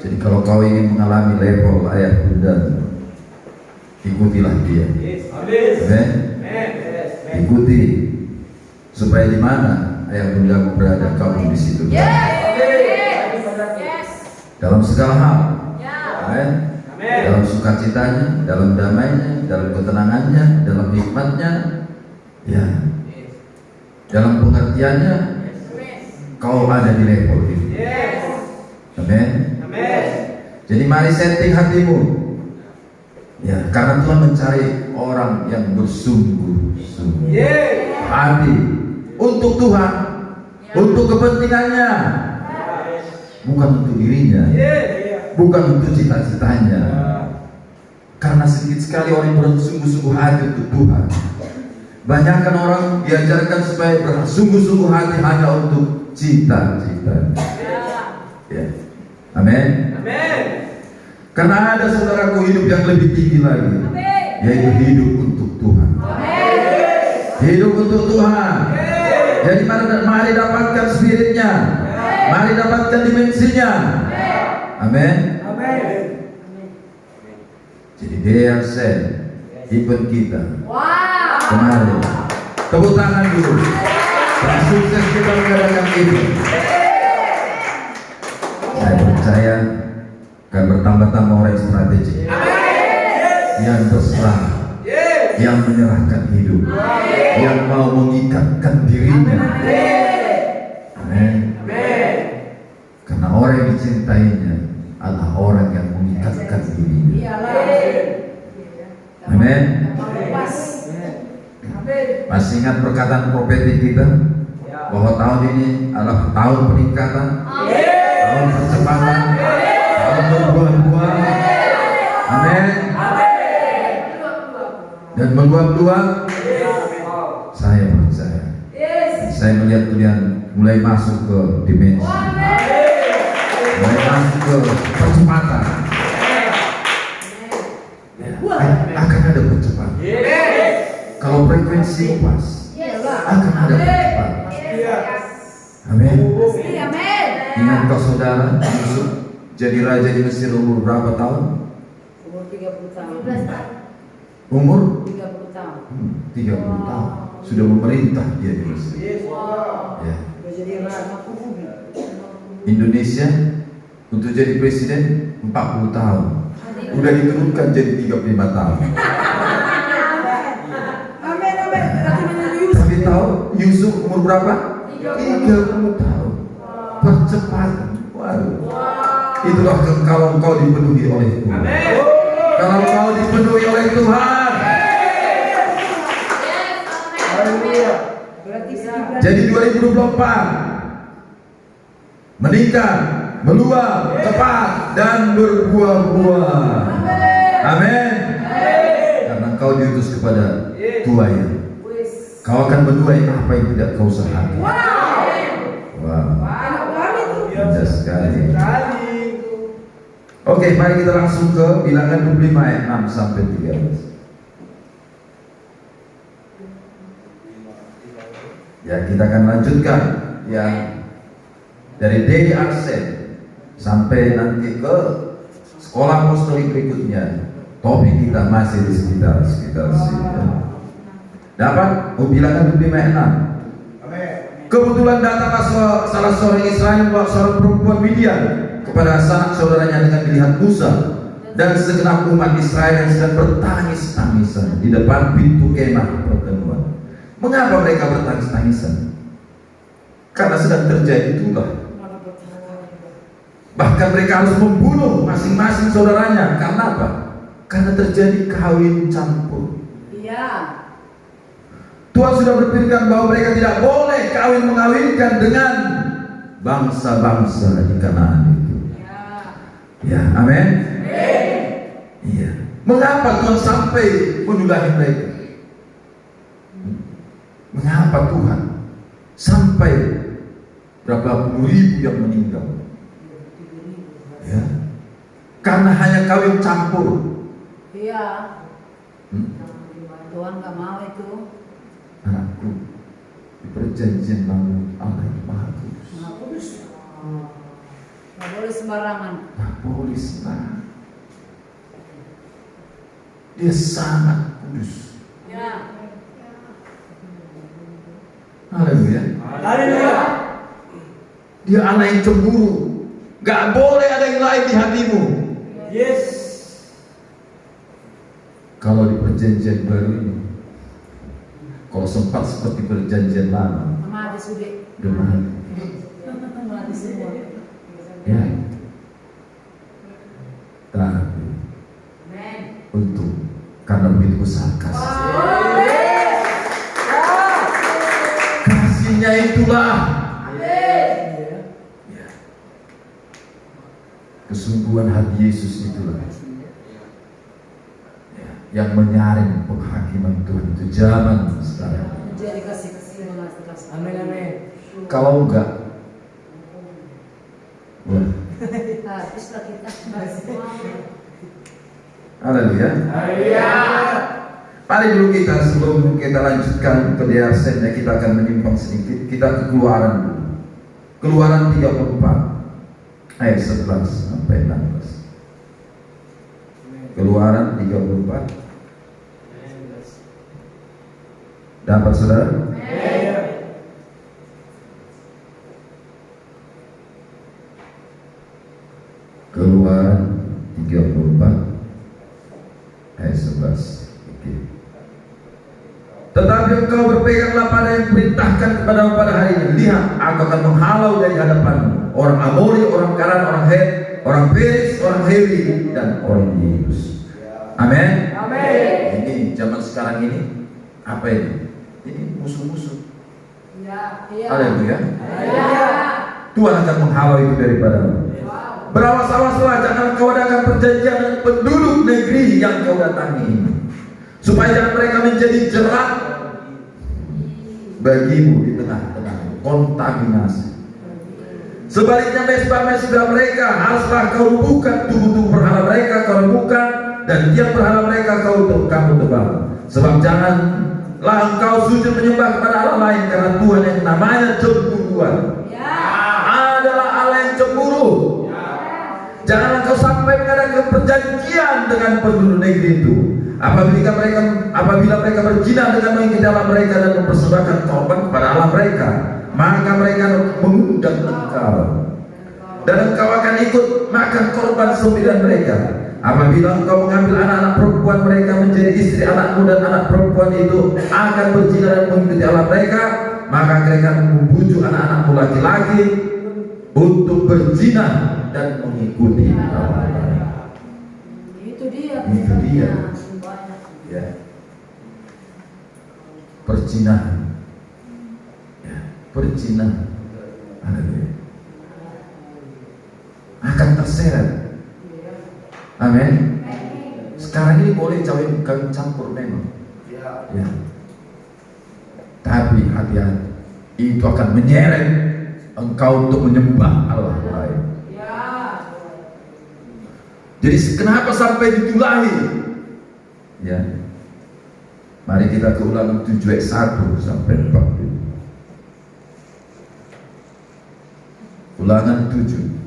Jadi kalau kau ingin mengalami level ayah bunda, ikutilah dia. Amen. Ikuti supaya di mana ayah bunda berada, kamu di situ. Dalam segala hal. Amen. Dalam sukacitanya, dalam damainya, dalam ketenangannya, dalam hikmatnya, ya, dalam pengertiannya, kau ada di level itu. Amen. Jadi mari setting hatimu, ya, karena Tuhan mencari orang yang bersungguh-sungguh hati untuk Tuhan, untuk kepentingannya, bukan untuk dirinya, bukan untuk cita-citanya. Karena sedikit sekali orang yang bersungguh-sungguh hati untuk Tuhan. Banyakkan orang diajarkan supaya bersungguh-sungguh hati hanya untuk cita-cita. Ya. Amin. Karena ada saudaraku hidup yang lebih tinggi lagi, yaitu hidup untuk Tuhan. Hidup untuk Tuhan. Jadi mari dapatkan spiritnya, mari dapatkan dimensinya. Amin. Jadi dia event kita kemarin, tepuk tangan dulu. Dan sukses kita mengadakan itu. Saya percaya akan bertambah-tambah orang strategik, yang berserah, yang menyerahkan hidup, yang mau mengikatkan dirinya. Amin. Karena orang yang dicintainya adalah orang yang mengikatkan dirinya. Amin. Masih ingat perkataan profetik kita bahwa tahun ini adalah tahun peningkatan, tahun percepatan, tahun berbuah-buah. Amin. Dan berbuah-buah, saya percaya. Saya melihat kalian mulai masuk ke dimensi, mulai masuk ke percepatan. Akan ada percepatan. Kalau frekuensi pas, akan ada percepatan. Amin. Ingat kau saudara Yusuf jadi raja di Mesir umur berapa tahun? Umur 30 tahun. Umur 30 tahun. 30 tahun. Sudah memerintah dia di Mesir. Ya. Jadi raja. Indonesia untuk jadi presiden 40 tahun. Udah diturunkan jadi 35 tahun. Tapi tahu Yusuf umur berapa? 30 tahun. Percepatan. Waduh. Itulah kalau engkau dipenuhi oleh Tuhan. Kalau engkau dipenuhi oleh Tuhan. Jadi 2024 meningkat, meluap, tepat dan berbuah-buah. Amin. Karena engkau diutus kepada tuai. Kau akan menuai apa yang tidak kau sehati. Wow. Indah sekali. Oke, mari kita langsung ke Bilangan 25 ayat 6 sampai 13. Ya, kita akan lanjutkan yang dari Daily Access sampai nanti ke sekolah apostolik berikutnya. Topik kita masih di sekitar sini. Dapat Bilangan 25 ayat 6. Kebetulan datanglah salah seorang Israel membawa seorang perempuan Midian kepada sanak saudaranya dengan melihat Musa dan segenap umat Israel yang sedang bertangis-tangisan di depan pintu kemah pertemuan. Mengapa mereka bertangis-tangisan? Karena sedang terjadi tulah. Bahkan mereka harus membunuh masing-masing saudaranya. Karena apa? Karena terjadi kawin campur. Iya. Tuhan sudah berfirman bahwa mereka tidak boleh kawin mengawinkan dengan bangsa-bangsa di Kanaan itu. Ya, amin. Iya. Mengapa Tuhan sampai menudahi mereka? Mengapa Tuhan sampai berapa puluh ribu yang meninggal? Ya. Karena hanya kawin campur. Iya. Tuhan nggak mau itu. Anakku, di perjanjian lama Allah yang Maha Kudus. Nggak boleh sembarangan. Nggak boleh sembarangan. Dia sangat kudus. Ya. Haleluya. Haleluya. Dia Allah yang cemburu. Gak boleh ada yang lain di hatimu. Yes. Kalau di perjanjian baru ini, kalau sempat seperti perjanjian lama, Mati sudah. udah mati. Mati semua. Ya. Tapi Amen. untuk karena begitu besar kasih. Kasihnya itulah ya. Kesungguhan hati Yesus itulah ya, yang menyaring penghakiman Tuhan itu zaman sekarang. Jadi kasih kasih. Amin, amin. Kalau enggak, wah, Habislah kita. haleluya. Haleluya. Mari dulu kita sebelum kita lanjutkan ke DRC, kita akan menyimpang sedikit. Kita ke Keluaran dulu. Keluaran 34 ayat 11 sampai 16. Keluaran 34. Dapat saudara? Keluaran 34 ayat 11. Oke. Tetapi engkau berpeganglah pada yang perintahkan kepadamu pada hari ini. Lihat, aku akan menghalau dari hadapanmu orang Amori, orang Kanan, orang Het, orang Peris, orang Hewi, dan orang Yebus. Amin. Amin. Ini zaman sekarang ini apa ini? Ini musuh-musuh. Ya, iya. Haleluya. Ya. Tuhan akan menghalau itu daripadamu. Berawas-awaslah, jangan kau adakan perjanjian dengan penduduk negeri yang kau datangi, supaya jangan mereka menjadi jerat bagimu di tengah-tengah kontaminasi. Sebaliknya mesbah-mesbah mereka haruslah kau bukan, tubuh-tubuh berhala mereka kau bukan, dan tiap berhala mereka kamu tebal. Sebab janganlah engkau sujud menyembah kepada Allah lain, karena Tuhan yang namanya cemburuan adalah Allah yang cemburu. Jangan engkau sampai mengadakan perjanjian dengan penduduk negeri itu. Apabila mereka berzina dengan mengikuti Allah mereka dan mempersembahkan korban kepada Allah mereka, maka mereka mengundang engkau, dan engkau akan ikut makan korban sembilan mereka. Apabila engkau mengambil anak-anak perempuan mereka menjadi istri anakmu, dan anak perempuan itu akan berzina dan mengikuti Allah mereka, maka mereka membujuk anak-anakmu laki-laki untuk berzina dan mengikuti Allah. Itu dia. Itu dia. Banyak. Ya. Perzinahan. Ya, perzinahan. Haleluya. Akan terseret. Amin. Sekarang ini boleh kawin campur memang. Ya. Tapi hati-hati, itu akan menyeret engkau untuk menyembah Allah lain. Jadi kenapa sampai ditulahi? Ya. Mari kita ke Ulangan 7 ayat 1 sampai 4. Ulangan 7.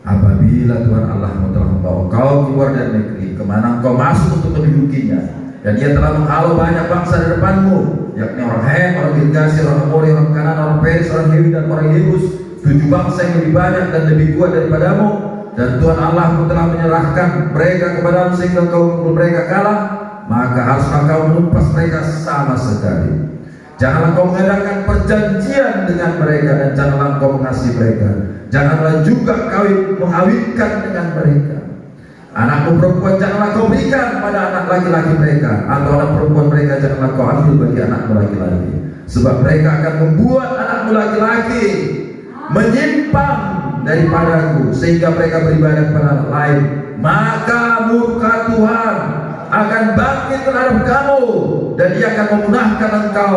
Apabila Tuhan Allahmu telah membawa kau keluar dari negeri kemana engkau masuk untuk mendudukinya, dan Dia telah menghalau banyak bangsa di depanmu, yakni orang Hem, orang Girgasi, orang Amori, orang Kanan, orang Peris, orang Hewi, dan orang Yebus, 7 bangsa yang lebih banyak dan lebih kuat daripadamu, dan Tuhan Allahmu telah menyerahkan mereka kepadamu sehingga kau memukul mereka kalah, maka haruslah kau menumpas mereka sama sekali. Janganlah kau mengadakan perjanjian dengan mereka, dan janganlah kau mengasihi mereka. Janganlah juga kau mengawinkan dengan mereka. Anakmu perempuan janganlah kau berikan pada anak laki-laki mereka, atau anak perempuan mereka janganlah kau ambil bagi anakmu laki-laki, sebab mereka akan membuat anakmu laki-laki menyimpang daripadaku, sehingga mereka beribadah kepada anak lain. Maka murka Tuhan akan bangkit terhadap kamu, dan Dia akan memunahkan engkau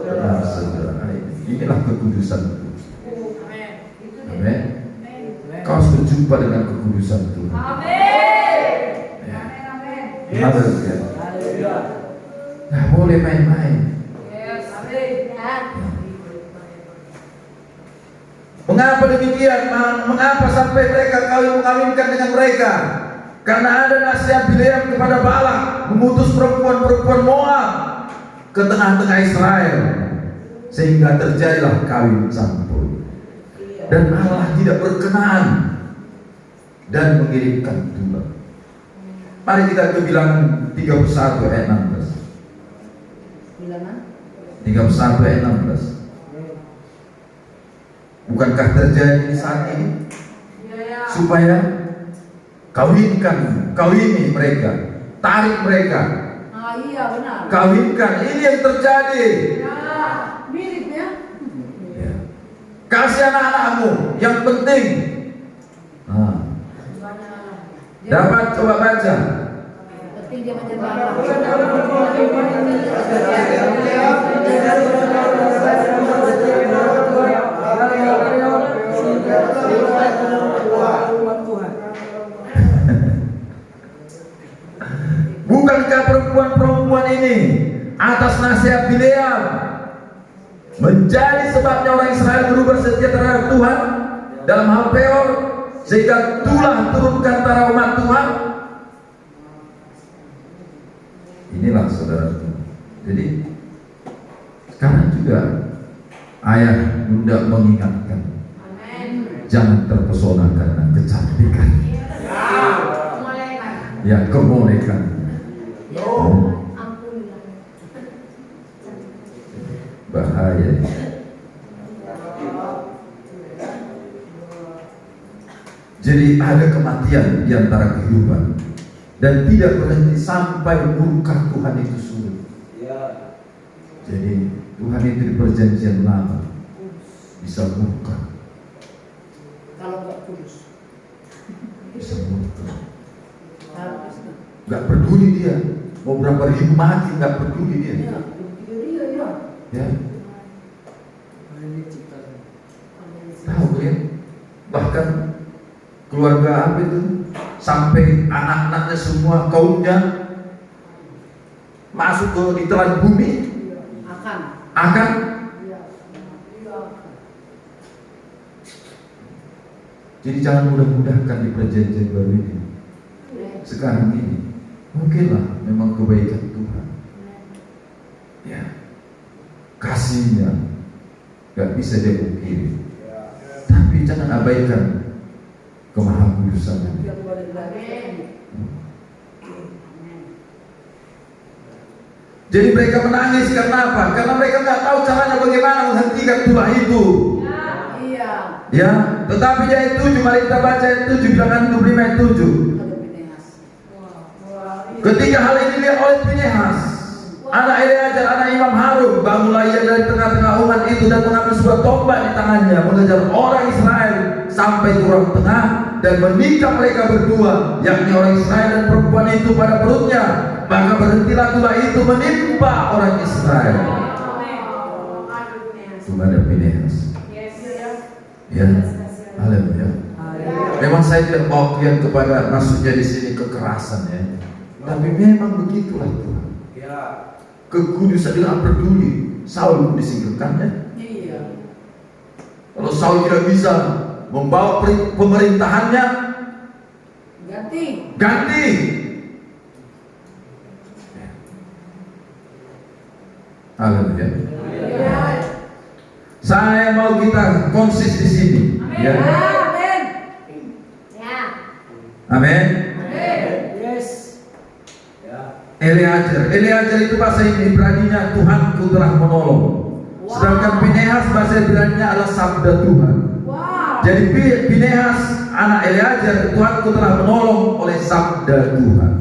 dengan segera. Inilah kekudusan Tuhan. Amin. Kau harus berjumpa dengan kekudusan Tuhan. Haleluya. Nah, boleh main-main. Mengapa demikian? Mengapa sampai mereka mengawinkan dengan mereka? Karena ada nasihat Bileam kepada Balak mengutus perempuan-perempuan Moab ke tengah-tengah Israel, sehingga terjadilah kawin campur. Dan Allah tidak berkenan dan mengirimkan tulah. Mari kita ke Bilangan 31 ayat 16. Bilangan 31 ayat 16. Bukankah terjadi saat ini? Supaya kawini mereka, tarik mereka, iya benar. kawinkan. Ini yang terjadi. Ya, mirip ya. Ya. Kasih anak-anakmu yang penting. Nah, dapat coba baca. Penting dia menjadi Bukankah perempuan-perempuan ini atas nasihat Bileam menjadi sebabnya orang Israel berubah setia terhadap Tuhan dalam hal Peor, sehingga tulah turun ke antara umat Tuhan? Inilah saudara. Jadi sekarang juga ayah bunda mengingatkan, jangan terpesona karena kecantikan, ya kemolekan. Bahaya. Jadi ada kematian di antara kehidupan dan tidak berhenti sampai murka Tuhan itu surut. Jadi Tuhan itu di perjanjian lama bisa murka, kalau nggak kudus. bisa murka. Gak peduli dia mau berapa ribu mati, gak peduli dia. Iya. Ya, tahu ya, bahkan keluarga apa itu sampai anak-anaknya semua kaumnya masuk ke ditelan bumi akan. Jadi jangan mudah-mudahkan di perjanjian baru ini. Sekarang ini mungkinlah memang kebaikan Tuhan, ya, kasihnya gak bisa dia pungkiri, tapi jangan abaikan kemahakudusannya. Jadi mereka menangis karena apa? Karena mereka nggak tahu caranya bagaimana menghentikan tulah itu. Iya. Ya, tetapi ayat 7, mari kita baca ayat 7, Bilangan 25 ayat 7. Ketika hal ini dilihat oleh Pinehas, anak Eleazar, anak Imam Harun, bangunlah ia dari tengah-tengah umat itu dan mengambil sebuah tombak di tangannya, mengejar orang Israel sampai ke orang tengah dan menikam mereka berdua, yakni orang Israel dan perempuan itu pada perutnya. Maka berhentilah tulah itu menimpa orang Israel. Cuma ada Pinehas. Ya, haleluya. Memang saya tidak mau lihat kepada maksudnya di sini kekerasan ya. Tapi memang begitulah Tuhan. Kekudusan tidak peduli. Saul disingkirkannya. Iya. Kalau Saul tidak bisa membawa pemerintahannya, ganti. Haleluya. Saya mau kita konsis di sini. Ya. Amin. Eleazar itu bahasa Ibraninya Tuhanku telah menolong. Sedangkan Pinehas bahasa Ibraninya adalah sabda Tuhan. Jadi Pinehas anak Eleazar, Tuhanku telah menolong oleh sabda Tuhan.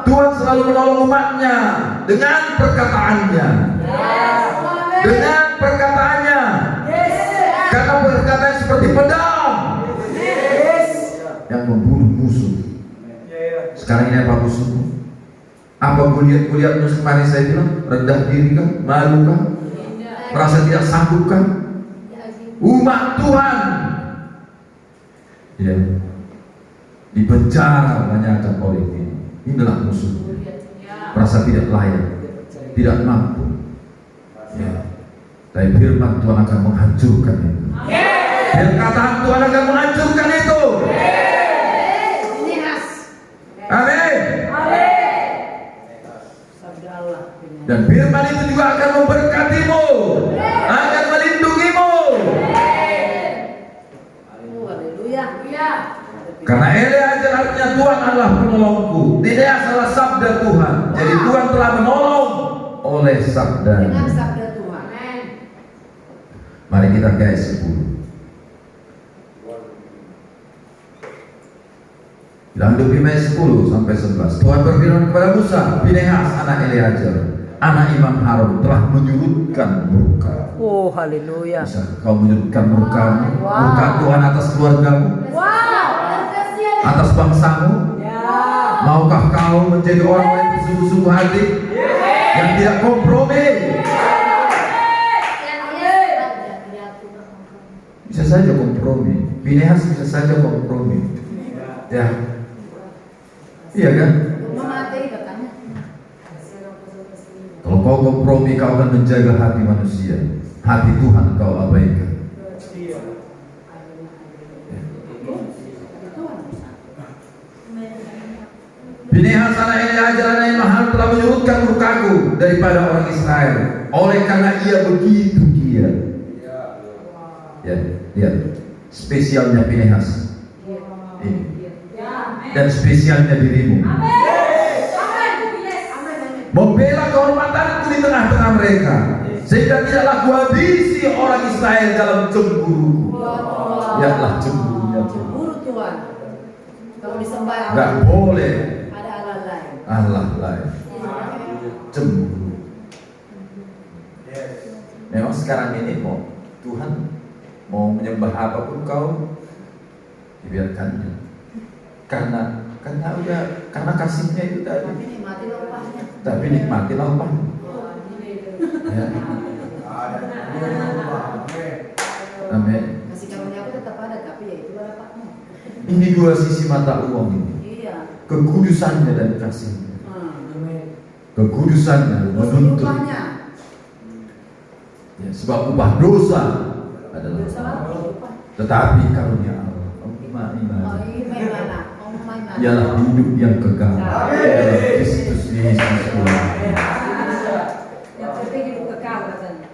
Tuhan selalu menolong umatnya dengan perkataannya. Dengan perkataannya. Karena perkataan seperti pedang yang membunuh musuh. Sekarang ini apa musuhmu? Apa kulihat musuh? Mari saya bilang, rendah diri kan? Malu kan? Merasa tidak sanggup kan? Umat Tuhan, ya, dipenjara banyak oleh ini. Inilah musuh. Merasa tidak layak, tidak mampu. Ya. Tapi firman Tuhan akan menghancurkan itu. Perkataan Tuhan akan menghancurkan itu. Ini khas. Amin. Sabda Allah. Dan firman itu juga akan memberkatimu, akan melindungimu. Haleluya. Karena Eleazar artinya Tuhan adalah penolongku. Tidak salah sabda Tuhan. Jadi Tuhan telah menolong oleh sabda. Dengan sabda Tuhan. Mari kita ke ayat 10. Dalam 25 ayat 10 sampai 11, Tuhan berfirman kepada Musa, Pinehas anak Eleazar, anak Imam Harun telah menyurutkan murka. Oh, haleluya. Bisa kau menyurutkan murkamu, murka Tuhan atas keluargamu, atas bangsamu? Maukah kau menjadi orang yang bersungguh-sungguh hati, yang tidak kompromi? Bisa saja kompromi. Pinehas bisa saja kompromi. Ya, iya kan? Kalau kau kompromi, kau akan menjaga hati manusia. Hati Tuhan kau abaikan. Pinehas anak Eleazar anak Imam Harun telah menyurutkan murkaku daripada orang Israel. Oleh karena ia begitu giat. Ya, lihat spesialnya Pinehas ini. Dan spesialnya dirimu. Membela kehormatanku di tengah-tengah mereka, sehingga tidaklah kuhabisi orang Israel dalam cemburuku. Lihatlah cemburunya Tuhan. Cemburu Tuhan. Kalau disembah Enggak boleh ada Allah lain. Allah lain. Cemburu. Memang sekarang ini mau Tuhan mau menyembah apapun kau dibiarkannya. Karena kasihnya itu tadi. Tapi nikmati upahnya. Tapi nikmati upahnya. Ya. Amin. Kasih karunia aku tetap ada, tapi ya itu dapatnya. Ini dua sisi mata uang ini. Iya. Kekudusannya dan kasihnya. Amin. Kekudusannya menuntut. Upahnya. Ya, sebab upah dosa adalah Dosa upah. tetapi karunia Allah. Ialah hidup yang kekal. Kristus Yesus Tuhan. Yang penting hidup kekal katanya.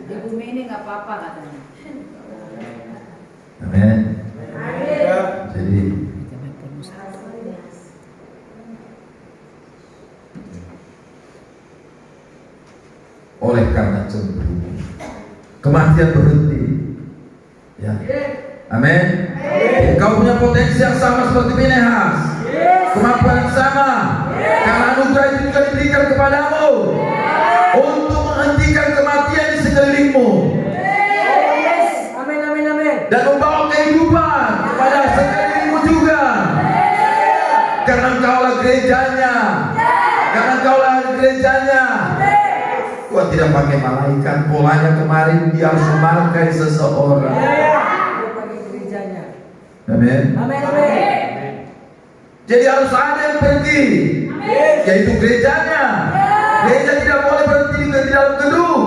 Di bumi ini nggak apa-apa katanya. Amin. Jadi oleh karena cemburu, kematian berhenti. Ya. Amin. Kau punya potensi yang sama seperti Pinehas, kemampuan yang sama, karena anugerah itu juga diberikan kepadamu untuk menghentikan kematian di sekelilingmu. Dan membawa kehidupan kepada sekelilingmu juga. Karena engkaulah gerejanya. Karena engkaulah gerejanya. Tuhan tidak pakai malaikat. Polanya kemarin dia harus memakai seseorang. Amin. Jadi harus ada yang pergi, yaitu gerejanya. Gereja tidak boleh berhenti di dalam gedung.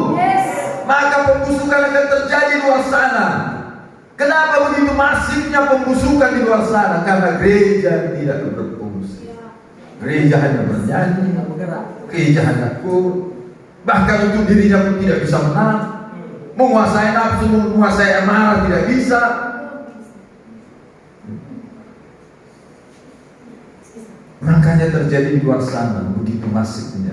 Maka pembusukan akan terjadi di luar sana. Kenapa begitu masifnya pembusukan di luar sana? Karena gereja tidak berfungsi. Gereja hanya bernyanyi, gereja hanya bahkan untuk dirinya pun tidak bisa menang. Menguasai nafsu, menguasai amarah tidak bisa. Makanya terjadi di luar sana begitu masifnya.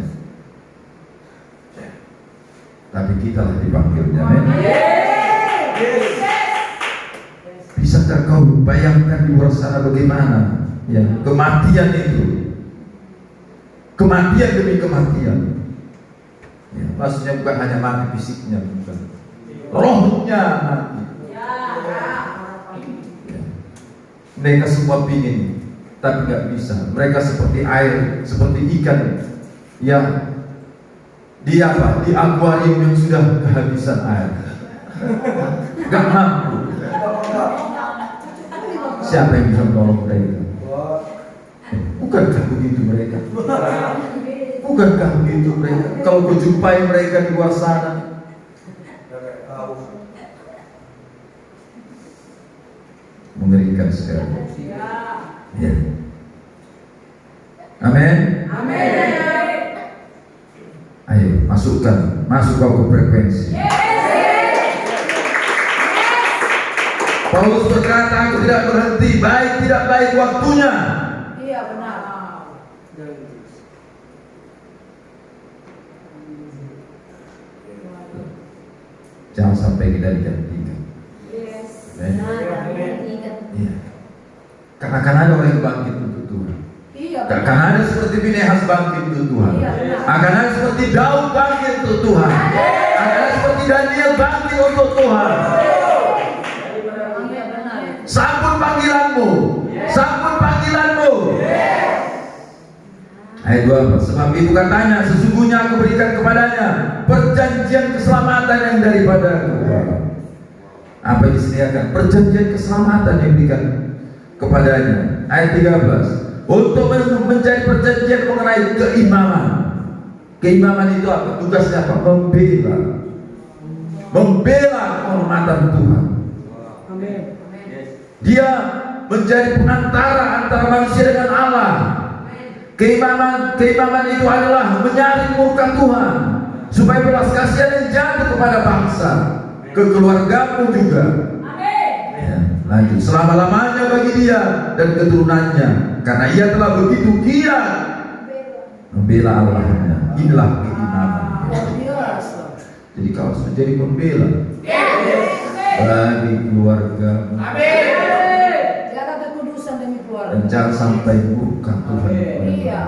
Tapi kita lah dipanggilnya. Bisakah kau bayangkan di luar sana bagaimana ya kematian itu, kematian demi kematian. Ya, maksudnya bukan hanya mati fisiknya, bukan, rohnya mati. Ya. Mereka semua pingin, tapi nggak bisa. Mereka seperti air, seperti ikan yang di akuarium yang sudah kehabisan air, nggak mampu. Siapa yang bisa menolong mereka? Bukankah begitu mereka? Bukankah begitu mereka? Kalau kau jumpai mereka di luar sana, keren sekali. Ya. Amin. Ayo masuk kau ke frekuensi. Paulus berkata, aku tidak berhenti, baik tidak baik waktunya. Iya benar. Jangan sampai kita digantikan. Iya. Karena akan ada orang yang bangkit untuk Tuhan. Iya Akan benar. ada seperti Finehas bangkit untuk Tuhan. Iya, benar. Akan ada seperti Daud bangkit untuk Tuhan. Akan ada seperti Daniel bangkit untuk Tuhan. Iya benar. Sambut panggilanmu. Sambut panggilanmu. Ayat 12. Sebab itu katanya, sesungguhnya aku berikan kepadanya perjanjian keselamatan yang daripada apa yang disediakan, perjanjian keselamatan yang diberikan kepadanya. Ayat 13. Untuk mencari perjanjian mengenai keimaman. Keimaman itu apa? Tugasnya apa? Membela kehormatan Tuhan. Dia menjadi penantara antara manusia dengan Allah. Keimaman itu adalah menyaring murka Tuhan, supaya belas kasihan yang jatuh kepada bangsa, ke keluargamu juga. Ya, lanjut, selama-lamanya bagi dia dan keturunannya, karena ia telah begitu giat membela Allahnya. Inilah keimanan. Jadi kau harus menjadi pembela bagi keluargamu. Jaga kekudusan demi keluarga. Dan jangan sampai murka Tuhan. Iya.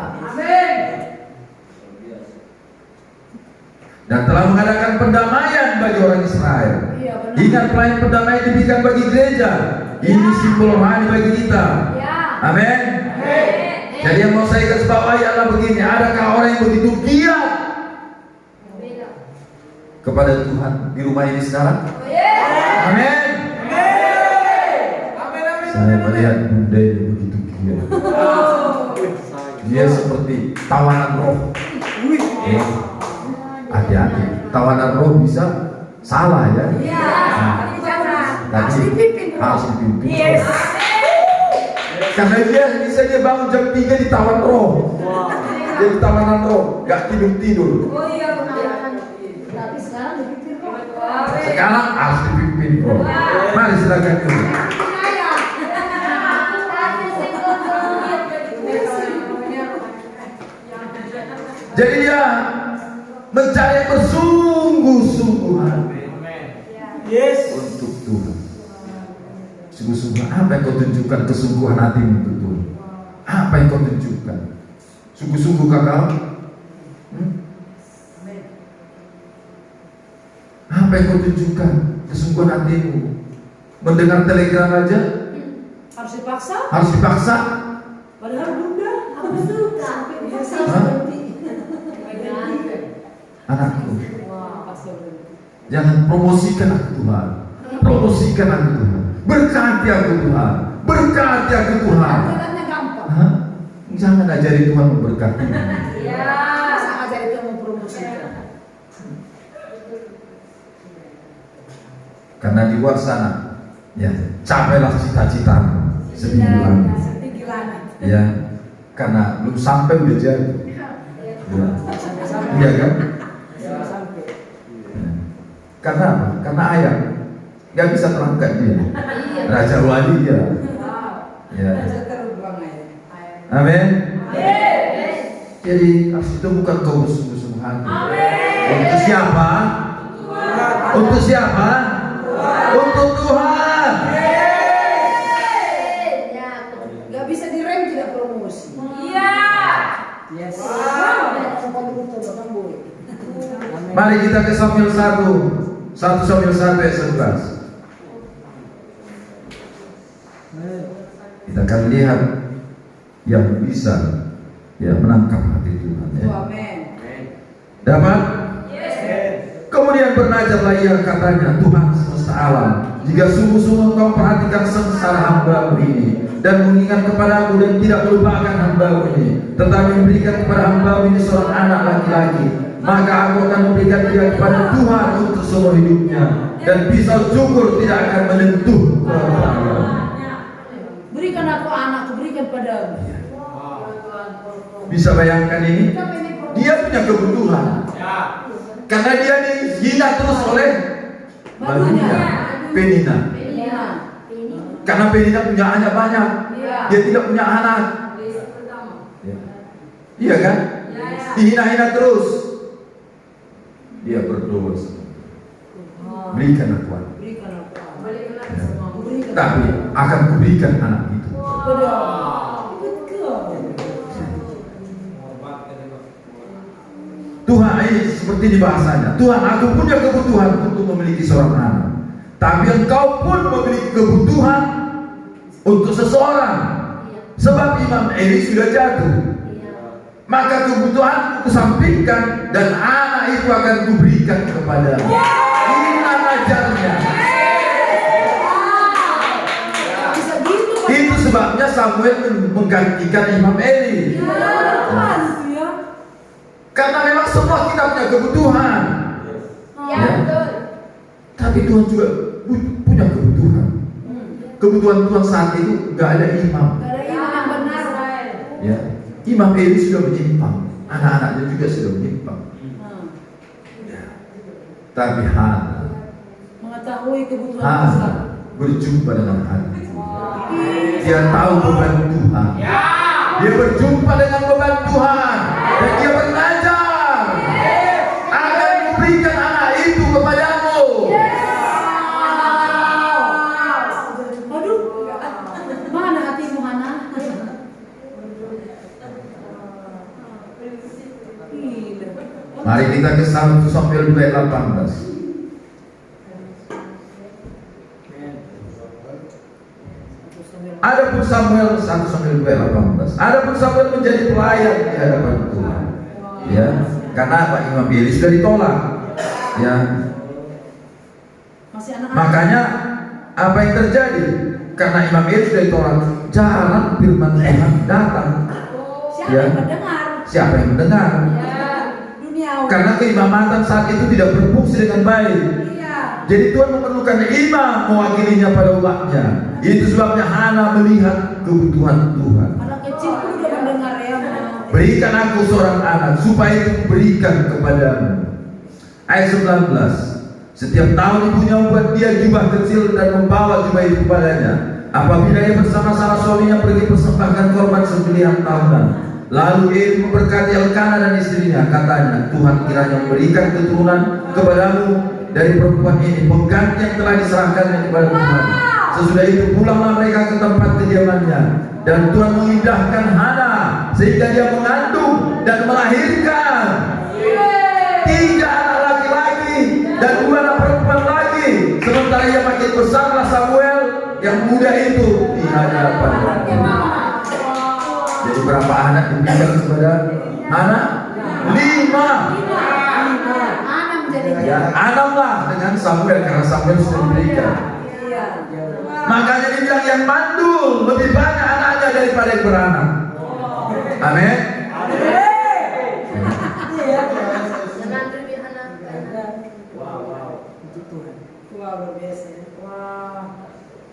Dan telah mengadakan pendamaian bagi orang Israel. Iya benar. Ingat, pelayan pendamaian diberikan bagi gereja. Ini simbol rohani bagi kita. Ya. Amin. Jadi yang mau saya garis bawahi adalah begini: adakah orang yang begitu giat kepada Tuhan di rumah ini sekarang? Amin. Saya melihat bunda yang begitu giat. Dia seperti tawanan roh. Hati-hati, tawanan roh bisa salah ya. Iya. Harus Harus dipimpin. harus dipimpin. Yes. Karena dia bisa bangun jam 3 ditawan roh. Jadi tawanan roh, gak tidur. Oh iya benar. Tapi sekarang dipimpin kok. Sekarang harus dipimpin roh. Mari silakan dulu. Jadi dia mencari bersungguh-sungguhan untuk Tuhan. Sungguh-sungguh, apa yang kau tunjukkan kesungguhan hatimu untuk Tuhan? Apa yang kau tunjukkan? Sungguh-sungguh kakak? Apa yang kau tunjukkan kesungguhan hatimu? Mendengar telegram aja? Harus dipaksa? Harus dipaksa? Padahal bunda, aku suka. Hah? Anakku, Wah, pasti berhenti. jangan promosikan aku Tuhan. Promosikan aku Tuhan. Berkati aku Tuhan. Berkati aku Tuhan. Jalannya gampang. Hah? Jangan ajari Tuhan memberkati. Ya, masa ajar itu mempromosikan. Karena di luar sana, ya, capailah cita-citamu setinggi langit. Setinggi langit. Ya, karena belum sampai udah jadi. Ya. Iya kan? Ya. Karena apa? Karena ayam nggak bisa terangkat dia. Raja wali dia. Ya. Amin. Jadi itu bukan kau bersungguh-sungguh hati. Untuk siapa? Untuk siapa? Untuk Tuhan. Gak bisa direm, tidak promosi. Iya. Yes. Mari kita ke Samuel 1 Samuel 1 ayat 11. Kita akan lihat yang bisa menangkap hati Tuhan ya. Amin. Dapat? Yes. Kemudian bernazarlah ia katanya, Tuhan semesta alam, jika sungguh-sungguh kau perhatikan sengsara hamba-Mu ini dan mengingat kepadaku dan tidak melupakan hamba-Mu ini, tetapi memberikan kepada hamba-Mu ini seorang anak laki-laki, maka aku akan memberikan dia kepada Tuhan untuk seumur hidupnya, dan pisau cukur tidak akan menyentuh kepalanya. berikan aku anak, aku berikan padamu. Iya. Bisa bayangkan ini? Dia punya kebutuhan. Karena dia dihina terus oleh badunya, Penina. Iya. Karena Penina punya anak banyak, dia tidak punya anak. Ya. Iya kan? Dihina-hina terus. Dia berdoa, berikan aku anak. Berikan aku anak. Ya. Berikan. Tapi akan kuberikan anak itu. Tuhan, ini seperti di bahasanya, Tuhan, aku punya kebutuhan untuk memiliki seorang anak, tapi Engkau pun memiliki kebutuhan untuk seseorang. Sebab Imam Eli sudah jatuh, maka kebutuhan kusampingkan dan anak itu akan kuberikan kepada. Inilah ajarnya. Itu sebabnya Samuel menggantikan Imam Eli. Karena memang semua kita punya kebutuhan. Ya. Tapi Tuhan juga punya kebutuhan. Kebutuhan Tuhan saat itu nggak ada imam. Ya. Imam Eli sudah menyimpang, anak-anaknya juga sudah menyimpang. Ya. Tapi Hana mengetahui kebutuhan Hana Tuhan. berjumpa dengan Hana. Dia tahu beban Tuhan. Dia berjumpa dengan beban Tuhan dan dia belajar akan memberikan anak itu kepadamu. Aduh, mana hatimu Hana? Mari kita ke 1 Samuel 2:18. Adapun Samuel 1 Samuel 2:18. Adapun Samuel menjadi pelayan di hadapan Tuhan. Ya, karena apa? Imam Eli sudah ditolak. Ya. Masih anak-anak. Makanya apa yang terjadi? Karena Imam Eli sudah ditolak, jarang firman Tuhan datang. Siapa Ya. yang mendengar? Siapa yang mendengar? Ya, dunia. Karena keimamatan saat itu tidak berfungsi dengan baik. Iya. Jadi Tuhan memerlukan imam mewakilinya pada umatnya. Itu sebabnya Hana melihat kebutuhan Tuhan. Anak kecil pun udah mendengar ya. Berikan aku seorang anak supaya itu kuberikan kepadamu. Ayat 19. Setiap tahun ibunya membuat dia jubah kecil dan membawa jubah itu kepadanya. Apabila ia bersama-sama suaminya pergi persembahkan korban sembelihan tahunan. Lalu Eli memberkati Elkana dan istrinya. Katanya, Tuhan kiranya memberikan keturunan kepadamu dari perempuan ini, pengganti yang telah diserahkannya kepada Tuhan. Sesudah itu pulanglah mereka ke tempat kediamannya, dan Tuhan mengindahkan Hana sehingga dia mengandung dan melahirkan 3 anak laki-laki dan 2 anak perempuan lagi. Sementara ia makin besarlah Samuel yang muda itu di hadapan Tuhan. Jadi berapa anak diberikan kepada Hana? 5. Ya, 6 lah dengan Samuel karena Samuel sudah diberikan. Makanya dibilang yang mandul lebih banyak anaknya daripada yang beranak. Amin.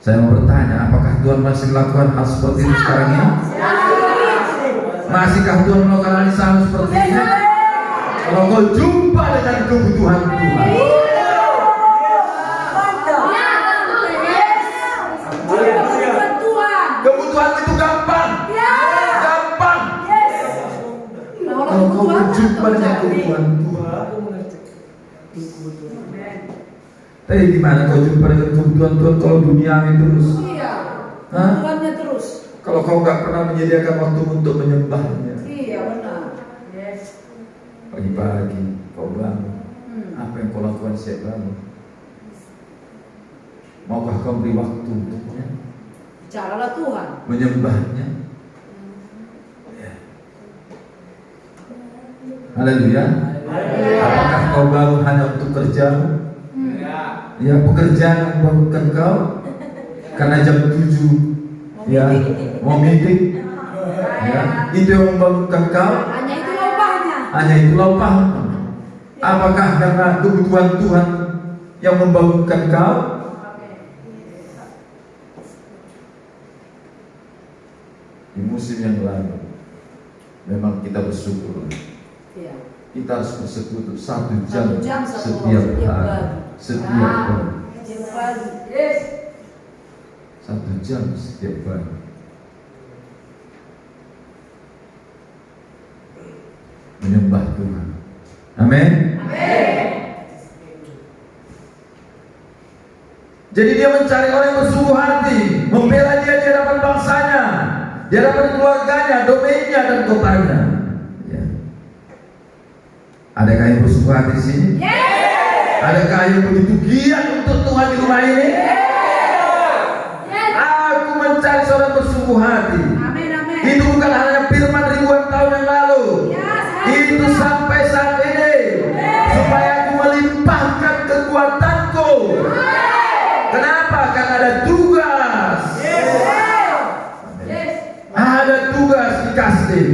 Saya mau bertanya, apakah Tuhan masih melakukan hal seperti itu sekarang ini? Masihkah Tuhan melakukan hal yang sama seperti ini? Kalau kau jumpa dengan kebutuhan Tuhan, kebutuhan itu gampang, gampang. Kalau kau berjumpa dengan kebutuhan Tuhan, tapi gimana kau jumpa dengan kebutuhan Tuhan kalau duniawi terus? Iya. Hah? Tuhannya terus. Kalau kau nggak pernah menyediakan waktu untuk menyembahnya, Iya benar. pagi-pagi kau bangun, apa yang kau lakukan setiap bangun? Maukah kau beri waktu untuknya? Bicaralah Tuhan. Menyembahnya? Ya. Haleluya. Apakah kau bangun hanya untuk kerja? Ya, pekerjaan yang membangunkan kau karena jam 7 ya mau meeting, ya itu yang membangunkan kau. Hanya itulah upahnya. Hanya itulah upahmu. Apakah karena kebutuhan Tuhan yang membangunkan kau? musim yang lalu. Memang kita bersyukur. Iya. Kita harus bersekutu 1 1 jam jam satu setiap setiap hari. hari. Setiap Ah. hari. Setiap pagi. Yes. 1 jam setiap hari. Menyembah Tuhan. Amin. Jadi dia mencari orang yang bersungguh hati, membela dia di hadapan bangsanya, di hadapan keluarganya, domainnya dan kotanya. Ya. Adakah yang bersungguh hati di sini? Adakah yang begitu giat untuk Tuhan di rumah ini? Aku mencari seorang bersungguh hati. Amin, amin. Itu bukan hanya firman ribuan tahun yang lalu. Itu sampai saat ini, supaya aku melimpahkan kekuatanku. Kenapa? Karena ada tugas. Ada tugas di kasdim.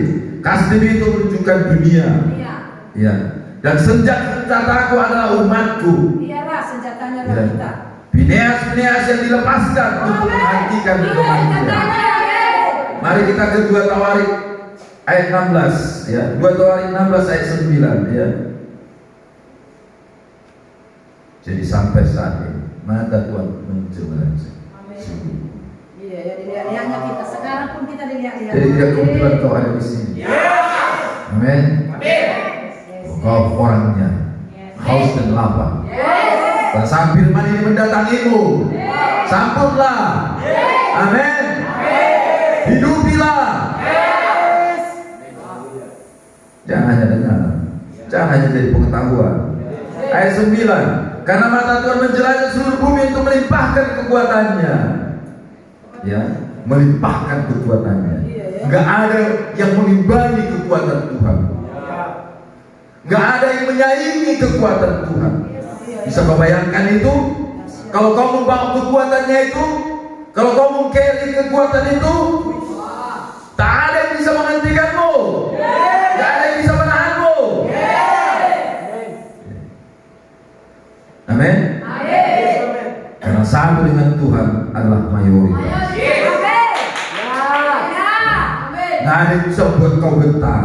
Kasdim itu menunjukkan dunia. Iya. Ya. Dan senjataku adalah umatku. Iyalah senjatanya Ya. kita. Bineas-bineas yang dilepaskan untuk menghentikan kematian. Mari kita ke 2 Tawarik ayat 16 ya. 2 Tawarik 16 ayat 9 ya. Jadi sampai saat ini mata Tuhan menjelajah. Iya, ya dilihat-lihatnya kita sekarang pun kita dilihat-lihat. Jadi tidak kebetulan kau ada di sini. Amin. Kau orangnya haus dan lapar. Dan saat firman ini mendatangimu, sambutlah. Amin. Hidupilah. Jangan hanya dengar, jangan hanya jadi pengetahuan. Ayat 9. Karena mata Tuhan menjelajah seluruh bumi untuk melimpahkan kekuatannya. Ya, melimpahkan kekuatannya. Gak ada yang mengimbangi kekuatan Tuhan. Gak ada yang menyaingi kekuatan Tuhan. Bisa kau bayangkan itu? Kalau kau membawa kekuatannya itu, kalau kau meng-carry kekuatan itu, tak ada yang bisa menghentikanmu. Tak ada yang bisa menahanmu. Amin. Karena satu dengan Tuhan adalah mayoritas. Nggak ada yang bisa buat kau gentar.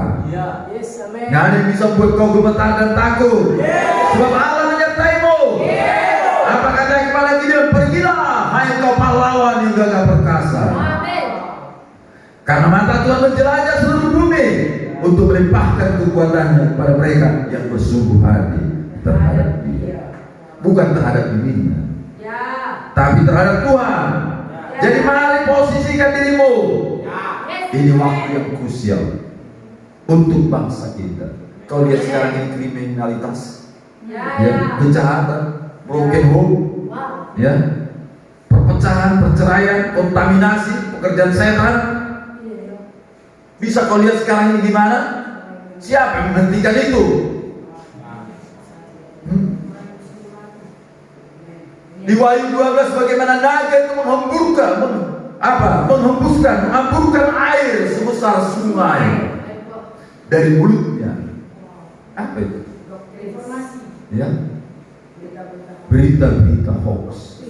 Nggak ada yang bisa buat kau gemetar dan takut. Sebab Allah menyertaimu. Apa kata kepada Gideon? Pergilah, hai kau pahlawan yang gagah perkasa. Karena mata Tuhan menjelajah seluruh bumi untuk melimpahkan kekuatannya kepada mereka yang bersungguh hati terhadap Dia. Bukan terhadap dirinya, tapi terhadap Tuhan. Jadi mari posisikan dirimu. Ini waktu yang krusial untuk bangsa kita. Kau lihat sekarang ini kriminalitas, ya, kejahatan, broken home, ya, perpecahan, perceraian, kontaminasi, pekerjaan setan. Bisa kau lihat sekarang ini gimana? Siapa yang menghentikan itu? Di Wahyu 12 bagaimana naga itu menghembuskan air sebesar sungai dari mulutnya. Apa itu? Ya, berita-berita hoax,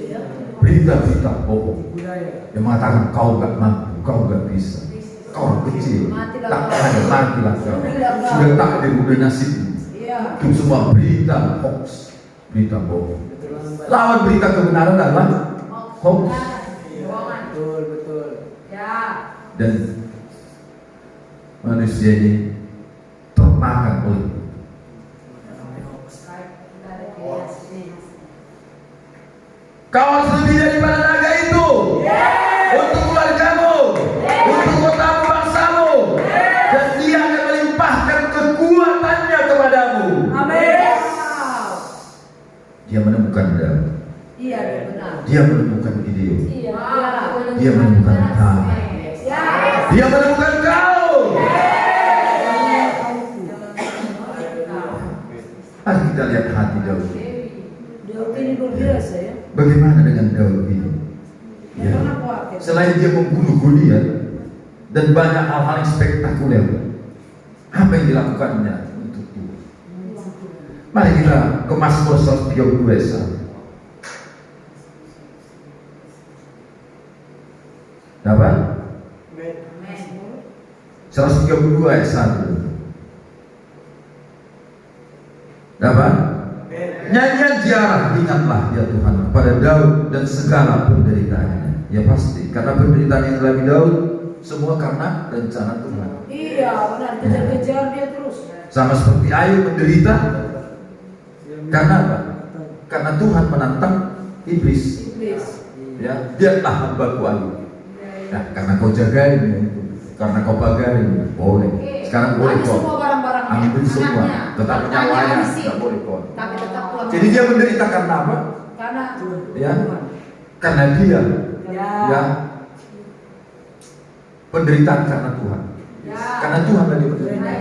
berita-berita bohong yang mengatakan kau gak mampu, kau gak bisa, kau orang kecil, tak ada matilah kau, sudah takdir, udah nasibmu. Itu semua berita hoax, berita bohong. Lawan berita kebenaran adalah hoax. Betul. Dan manusia ini termakan oleh itu. Kau harus lebih daripada naga itu. Untuk keluargamu, untuk kotamu, bangsamu. Dan Dia akan melimpahkan kekuatannya kepadamu. Dia menemukan Daud. Iya, benar. Dia menemukan Gideon. Iya. Dia menemukan Tamar. Dia menemukan kau. Mari kita lihat hati Daud. Daud ini luar biasa ya. Bagaimana dengan Daud ini? Ya. Selain dia membunuh Goliat dan banyak hal-hal yang spektakuler, apa yang dilakukannya untuk Tuhan? Mari kita ke Mazmur 132. Dapat? 132 ayat 1. Dapat? Nyanyian ziarah, ingatlah ya Tuhan kepada Daud dan segala penderitaannya. Ya pasti, karena penderitaan yang dialami Daud semua karena rencana Tuhan. Iya, benar, kejar-kejar dia terus. Sama seperti Ayub menderita karena apa? Karena Tuhan menantang iblis. Iblis. Ya, lihatlah hambaku Ayub. Nah, karena kau jagain ya itu, karena kau bagain, boleh. Sekarang boleh Ambil kau semua barang-barangnya, ambil semua, anaknya, tetap hartanya nyawanya, habisin. tidak boleh kau. Tapi tetap Tuhan. Jadi dia menderita karena apa? Karena Ya, Tuhan. karena dia Ya. ya penderitaan karena Tuhan. Ya. Karena Tuhan tadi menderita.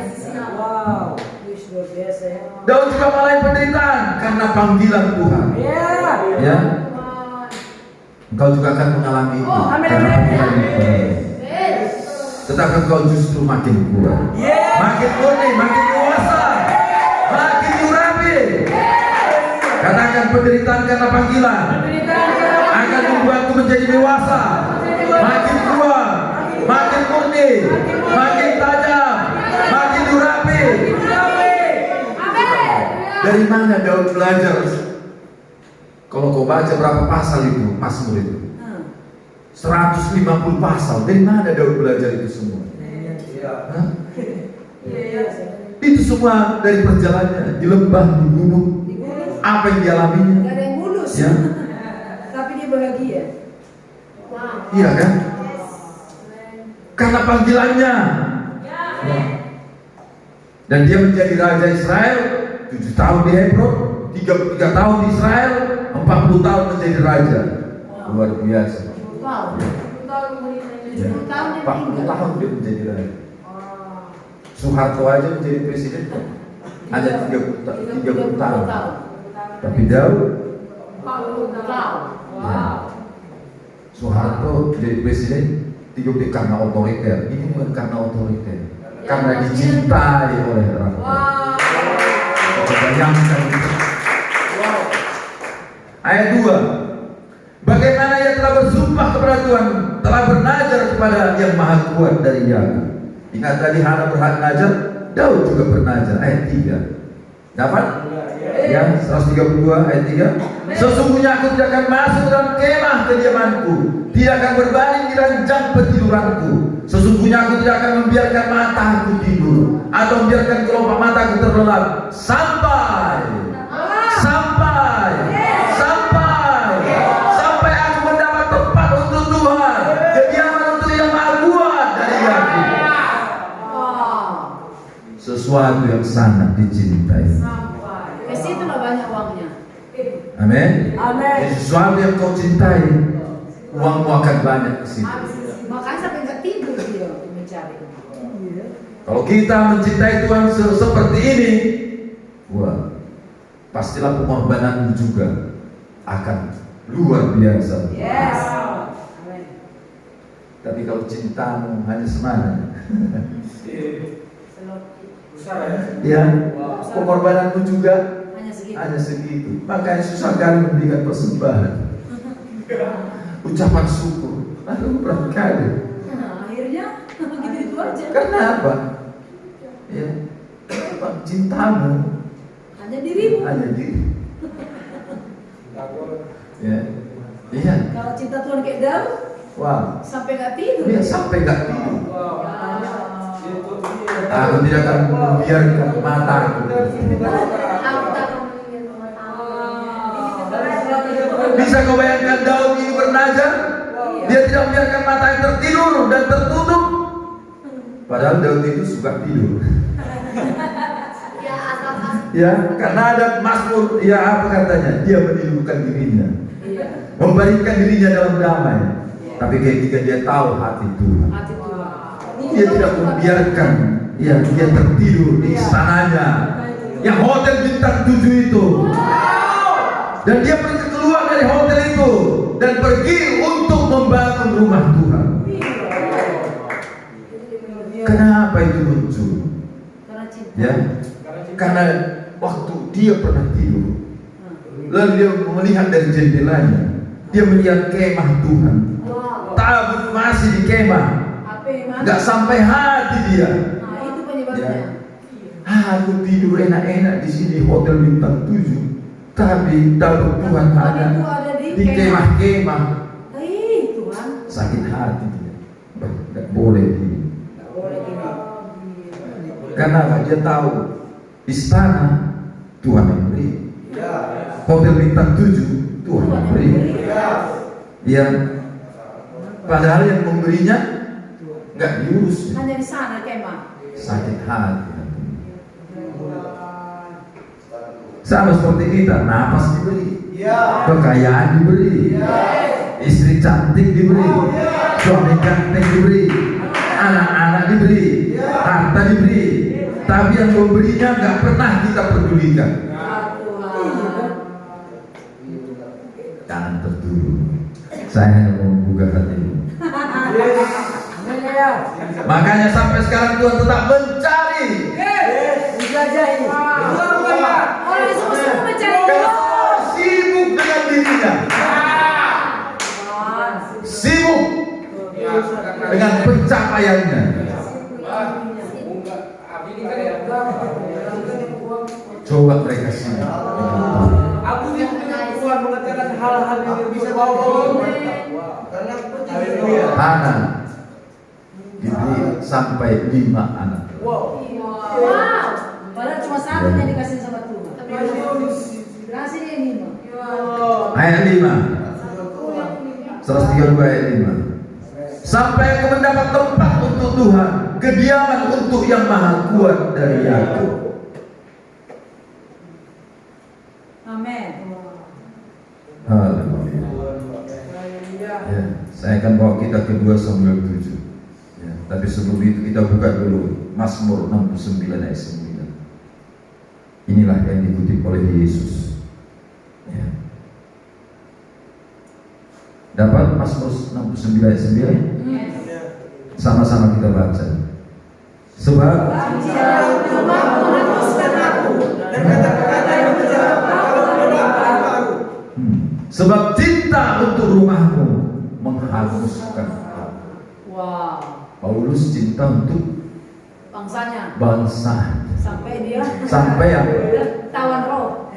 Wow, wis luar biasa ya. Daud juga mengalami penderitaan karena panggilan Tuhan. Ya. Ya, engkau juga akan mengalami itu Amin, karena amin. panggilan Tuhan. Tetapi engkau justru makin kuat, makin murni, makin dewasa, makin urapi. Katakan penderitaan karena panggilan akan membuatku menjadi dewasa, makin kuat, makin murni, makin tajam, makin urapi. Dari mana Daud belajar? Kalau kau baca berapa pasal itu, Mazmur itu? 150 pasal. Dari mana Daud belajar itu semua? Hah? Itu semua dari perjalanannya di lembah, di gunung. Apa yang dialaminya? Gak ada yang mulus. Ya. Tapi dia bahagia. Iya kan? Karena panggilannya. Ya. Dan dia menjadi raja Israel 7 tahun di Hebron, 33 tahun di Israel, 40 tahun menjadi raja. Luar biasa. Ya. 40 tahun dia menjadi raja. Soeharto aja menjadi presiden hanya 30 tahun. Tapi Daud, ya. Soeharto jadi presiden 30 karena otoriter. Ini bukan karena otoriter, karena dicintai oleh rakyat. Bayangkan itu. Ayat 2. Bagaimana ia telah bersumpah kepada Tuhan, telah bernazar kepada yang maha kuat dari Yakub. Ingat tadi Hana berhak nazar, Daud juga bernazar. Ayat 3. Dapat? Ya, 132 ayat 3. Sesungguhnya aku tidak akan masuk dalam kemah kediamanku, tidak akan berbaring di ranjang petiduranku. Sesungguhnya aku tidak akan membiarkan mataku tidur atau membiarkan kelopak mataku terlelap sampai aku mendapat tempat untuk Tuhan, kediaman untuk yang maha kuat dari Yakub. Sesuatu yang sangat dicintai. Ke situ lah banyak uangnya. Amin. Amin. Sesuatu yang kau cintai, uangmu akan banyak ke situ. Makanya sampai nggak tidur dia mencari. Kalau kita mencintai Tuhan seperti ini, wah, pastilah pengorbananmu juga akan luar biasa. Yes. Tapi kalau cintamu hanya semangat, ya, pengorbananmu juga hanya segitu. Makanya susah kali memberikan persembahan, ucapan syukur. Aduh, berapa kali? Nah, akhirnya gitu-gitu aja. Karena apa? Ya, cintamu Hanya dirimu. hanya diri. Ya, iya. Kalau cinta Tuhan kayak Daud, Wah, sampai nggak tidur. dia sampai nggak tidur. Ya. Aku tidak akan membiarkan mataku. Bisa kau bayangkan Daud ini bernazar? Dia tidak membiarkan matanya tertidur dan tertutup. Padahal Daud itu suka tidur. Ya, karena ada Mazmur, ya apa katanya? Dia menidurkan dirinya, membaringkan dirinya dalam damai. Tapi ketika dia tahu hati Tuhan, Hati Tuhan. dia tidak membiarkan ya dia tertidur di istananya, yang hotel bintang 7 itu. Dan dia pergi keluar dari hotel itu dan pergi untuk membangun rumah Tuhan. Kenapa itu muncul? Karena cinta. Ya, karena waktu dia pernah tidur, lalu dia melihat dari jendelanya, dia melihat kemah Tuhan. Tabut masih di kemah, Apa yang mana? nggak sampai hati dia. Bebannya. Aku tidur enak-enak di sini hotel bintang 7, tapi dapat Tuhan Tapi ada itu ada di kemah-kemah. Tuhan. Sakit hati dia. Tidak boleh ini. Nggak boleh gini. Karena dia tahu istana Tuhan yang beri, hotel bintang 7 Tuhan yang beri. Ya, padahal yang memberinya nggak diurus. Hanya di sana kemah. Sakit hati. Sama seperti kita, napas diberi, kekayaan diberi, istri cantik diberi, suami ganteng diberi, anak-anak diberi, harta diberi, tapi yang memberinya nggak pernah kita pedulikan. Jangan tertuduh. Saya hanya mau membuka hatimu. Makanya sampai sekarang Tuhan tetap mencari. Orang semua mencari Karena Tuhan. sibuk dengan dirinya, sibuk dengan pencapaiannya. Coba mereka sibuk. Aku Tuhan mengatakan hal-hal yang bisa bawa. Hana diberi sampai 5 anak. Wow. Padahal cuma satu yang dikasih sama Tuhan. Kasih dia 5. Ayat 5, 132 ayat 5. Sampai aku mendapat tempat untuk Tuhan, kediaman untuk yang maha kuat dari Yakub. Amin. Haleluya. Ya, saya akan bawa kita ke 2 Samuel 7. Ya, tapi sebelum itu kita buka dulu Mazmur 69 ayat 9. Inilah yang dikutip oleh Yesus. Ya. Dapat Mazmur 69 ayat 9? Sama-sama kita baca. Sebab sebab cinta untuk rumahmu menghanguskan aku. Wow. Paulus cinta untuk Bangsanya. bangsa Sampai dia. sampai apa? Tawan roh.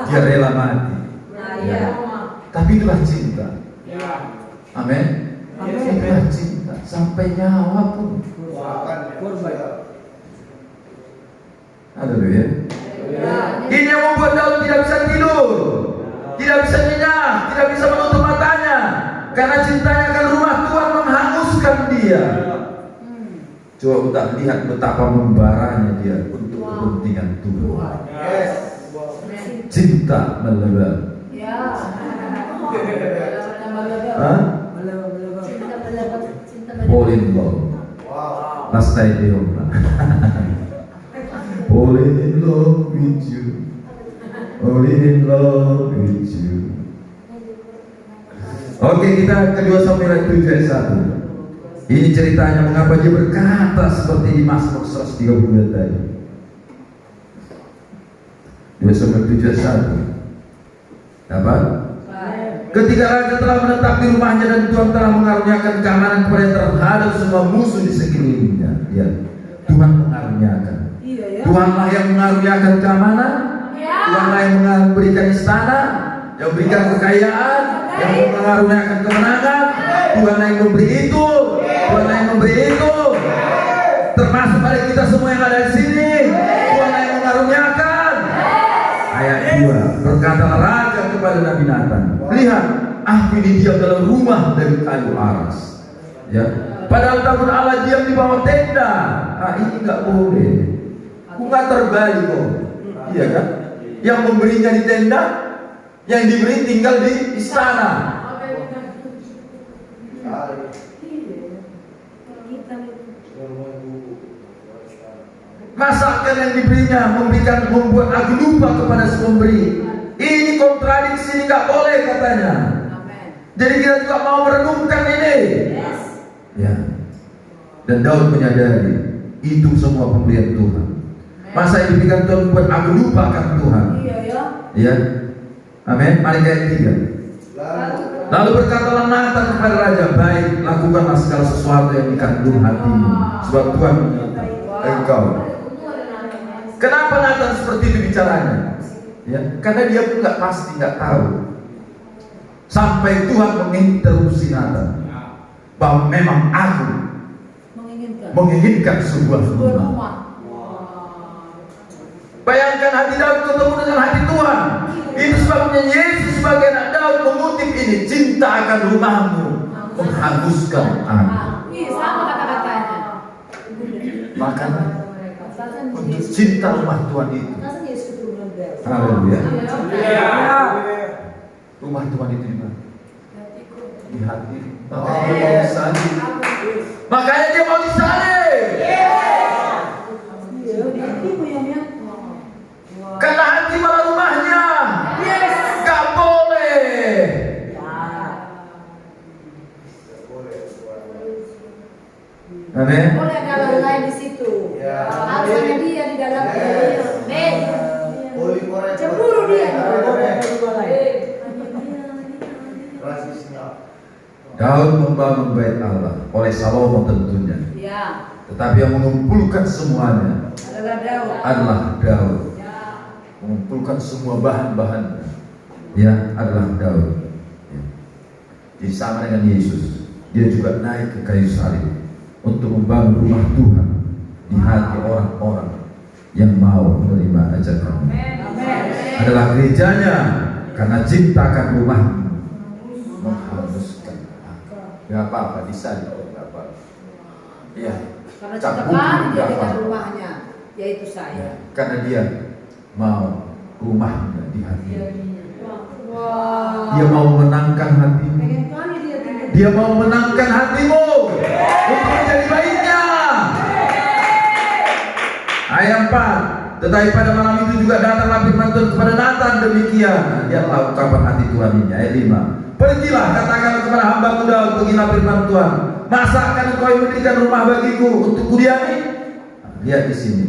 Dia rela mati. Nah, iya. Tapi itulah cinta. Amin. Itulah cinta sampai nyawa pun. Haleluya. Ini yang membuat Daud tidak bisa tidur, tidak bisa nyenyak, tidak bisa menutup matanya, karena cintanya akan rumah Tuhan menghanguskan dia. Coba kita lihat betapa membaranya dia untuk kepentingan Tuhan. Cinta melebur. Ya. Hah? Fall in love. Last night dia fall in love with you. Fall in love with you. Oke, kita ke 2 Samuel 7 ayat 1. Ini ceritanya mengapa dia berkata seperti di Mazmur 132 tadi. 2 Samuel 7 ayat 1. Dapat? Ketika raja telah menetap di rumahnya dan Tuhan telah mengaruniakan keamanan kepada terhadap semua musuh di sekelilingnya. Ya, Tuhan mengaruniakan. Iya ya. Tuhanlah yang mengaruniakan keamanan. Tuhanlah yang memberikan istana, yang memberikan kekayaan, yang mengaruniakan kemenangan. Tuhanlah yang memberi itu. Tuhanlah yang memberi itu. Termasuk pada kita semua yang ada di sini. Tuhanlah yang mengaruniakan. Ayat 2, berkatalah raja kepada Nabi Nathan, lihat, aku ini diam dalam rumah dari kayu aras. Ya, padahal takut Allah diam di bawah tenda. Ini nggak boleh. Aku nggak terbalik kok. Iya kan? Yang memberinya di tenda, yang diberi tinggal di istana. Masakan yang diberinya membuat aku lupa kepada si pemberi. Ini kontradiksi, nggak boleh katanya. Jadi kita juga mau merenungkan ini. Ya. Dan Daud menyadari itu semua pemberian Tuhan. Masa yang diberikan Tuhan buat aku lupakan Tuhan. Iya ya. Ya. Amin. Mari ayat 3. Lalu berkatalah Nathan kepada raja, baik, lakukanlah segala sesuatu yang dikandung hatimu, sebab Tuhan menyertai. engkau. Kenapa Nathan seperti itu bicaranya? Ya, karena dia pun nggak pasti, nggak tahu. Sampai Tuhan menginterupsi Nathan bahwa memang aku menginginkan sebuah rumah. Bayangkan hati Daud ketemu dengan hati Tuhan. Itu sebabnya Yesus sebagai anak Daud mengutip ini, cinta akan rumahmu menghanguskan aku. Iya, sama kata-katanya. Makanya untuk cinta rumah Tuhan itu, haleluya. Rumah Tuhan itu di mana? Di hati. Makanya dia mau disalib. Makanya dia mau disalib. Karena hati malah rumahnya. Gak boleh. Amin. Boleh ada orang lain di situ. Harus ada dia di dalam cemburu dia. Daud membangun bait Allah oleh Salomo tentunya. Ya. Tetapi yang mengumpulkan semuanya adalah Daud. Mengumpulkan semua bahan-bahan ya adalah Daud. Ya. Jadi sama dengan Yesus, dia juga naik ke kayu salib untuk membangun rumah Tuhan di hati orang-orang yang mau menerima ajakan. Adalah gerejanya, karena cinta akan rumah menghanguskan. Gak apa-apa disalib, gak apa-apa. Iya. Karena cinta kali dia dengan rumahnya, yaitu saya. Karena dia mau rumahnya di hati. Dia mau menangkan hatimu. Dia mau menangkan hatimu untuk menjadi baiknya. Ayat 4. Tetapi pada malam itu juga datanglah firman Tuhan kepada Nathan demikian. Lihatlah ungkapan hati Tuhan ini. Ayat 5. Pergilah, katakanlah kepada hamba-Ku Daud, beginilah firman Tuhan. Masa akan engkau mendirikan rumah bagiku untuk kudiami? Lihat di sini.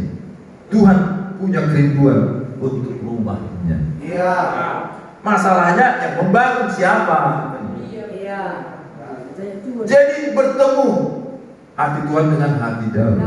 Tuhan punya kerinduan untuk rumahnya. Iya. Masalahnya yang membangun siapa? Iya. Jadi bertemu hati Tuhan dengan hati Daud.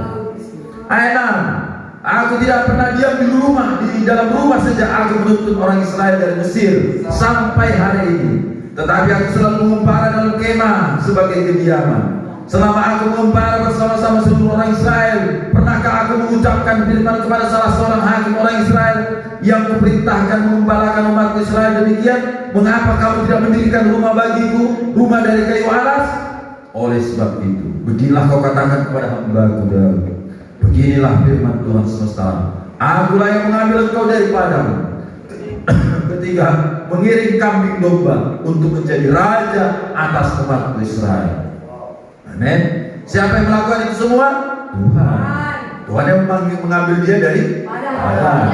Ayat 6. Aku tidak pernah diam di rumah, di dalam rumah sejak aku menuntun orang Israel dari Mesir sampai hari ini. Tetapi aku selalu mengembara dalam kemah sebagai kediaman. Selama aku mengembara bersama-sama seluruh orang Israel, pernahkah aku mengucapkan firman kepada salah seorang hakim orang Israel yang kuperintahkan mengembalakan umat Israel demikian? Mengapa kamu tidak mendirikan rumah bagiku, rumah dari kayu alas? Oleh sebab itu, beginilah kau katakan kepada hamba-Ku Daud. Beginilah firman Tuhan semesta. Akulah yang mengambil engkau dari padang. Ketiga, mengiring kambing domba untuk menjadi raja atas umat Israel. Amin. Siapa yang melakukan itu semua? Tuhan. Tuhan yang mengambil dia dari padang,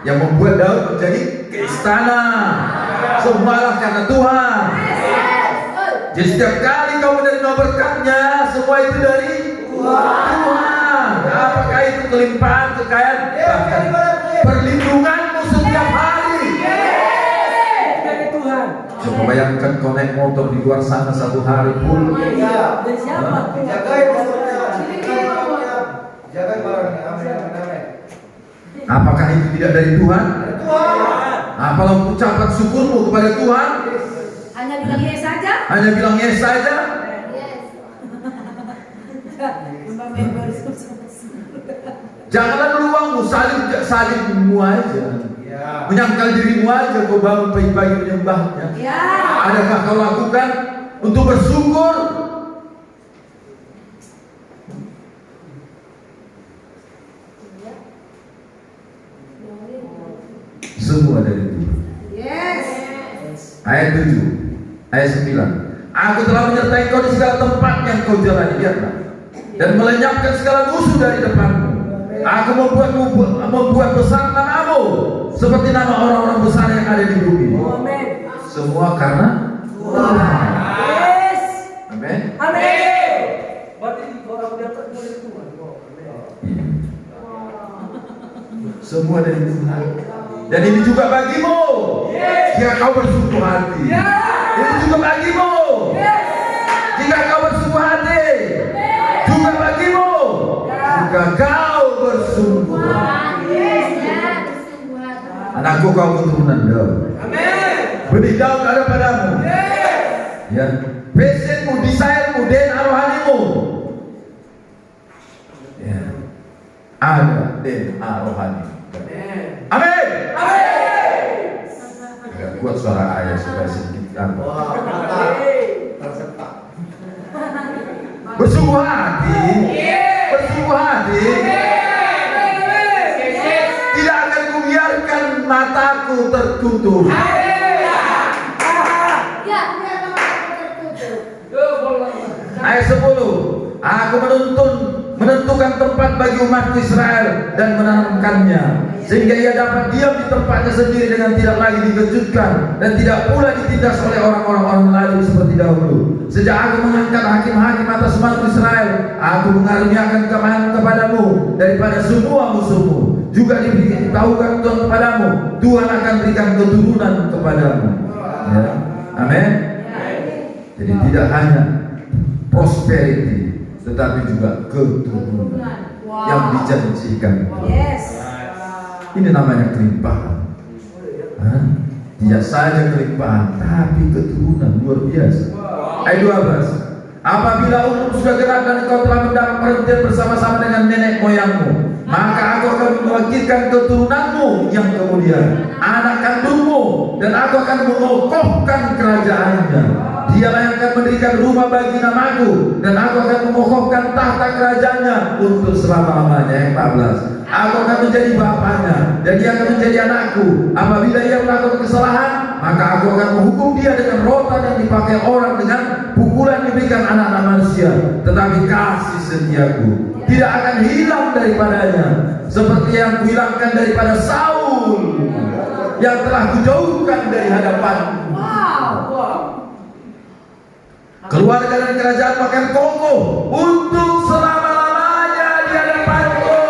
yang membuat Daud menjadi ke istana. Semualah karena Tuhan. Jadi setiap kali kau menerima berkatnya, semua itu dari Tuhan. Apakah itu kelimpahan, kekayaan, bahkan perlindunganmu setiap hari Dari Tuhan. coba bayangkan kau naik motor di luar sana satu hari pun. Dari siapa? Jagai motornya, jagai barangnya. Amin, amin, amin. Apakah itu tidak dari Tuhan? Tuhan. Apalah ucapan syukurmu kepada Tuhan? Hanya bilang yes saja. Hanya bilang yes saja? Janganlah peluangmu salibmu aja. Ya. Menyangkal dirimu aja kau bangun pagi-pagi menyembahnya. Ya. Adakah kau lakukan untuk bersyukur? Semua dari Tuhan. Yes. Ayat 7, ayat 9. Aku telah menyertai kau di segala tempat yang kau jalani, lihatlah, dan melenyapkan segala musuh dari depanmu. Aku membuat besar namamu seperti nama orang-orang besar yang ada di bumi. Amin. Semua karena Tuhan. Yes. Amin. Amin. Berarti orang dapat dari Tuhan. Iya. Semua dari Tuhan. Dan ini juga bagimu. Jika kau bersuka hati. Ini juga bagimu. Jika kau bersuka hati. Juga bagimu. Jika kau bersungguh-hati. Anakku, kau keturunan Daud. Amin. Benih Daud ada padamu. Ya, pesenmu, desainmu, DNA rohanimu. Ya, ada DNA rohani. Amin. Agak kuat suara ayah supaya sedikit apa. Wah, mantap. Tersetak. Bersungguh hati, bersungguh hati. Tidak akan kubiarkan mataku tertutup. Ayat 10. Aku menentukan tempat bagi umatku Israel dan menanamkannya, sehingga ia dapat diam di tempatnya sendiri dengan tidak lagi dikejutkan dan tidak pula ditindas oleh orang-orang lain seperti dahulu. Sejak aku mengangkat hakim-hakim atas umatku Israel, aku mengaruniakan kemenangan kepadamu daripada semua musuhmu. Juga diberitahukan Tuhan kepadamu, Tuhan akan berikan keturunan kepadamu. Ya. Amin. Jadi tidak hanya prosperity, tetapi juga keturunan yang dijanjikan. Yes. Ini namanya kelimpahan. Tidak saja kelimpahan, tapi keturunan luar biasa. Ayat 12. Apabila umur sudah genap dan engkau telah mendapat perhentian bersama-sama dengan nenek moyangmu, maka aku akan membangkitkan keturunanmu yang kemudian, anak kandungmu, dan aku akan mengokohkan kerajaannya. Dialah yang akan mendirikan rumah bagi namaku, dan aku akan mengokohkan tahta kerajaannya untuk selama-lamanya. Yang 14. Aku akan menjadi bapaknya, dan dia akan menjadi anakku. Apabila ia melakukan kesalahan, maka aku akan menghukum dia dengan rotan yang dipakai orang, dengan pukulan diberikan anak-anak manusia. Tetapi kasih setiaku tidak akan hilang daripadanya, seperti yang kuhilangkan daripada Saul, yang telah kujauhkan dari hadapanku. Keluarga dan kerajaan akan kokoh untuk selama-lamanya di hadapanku.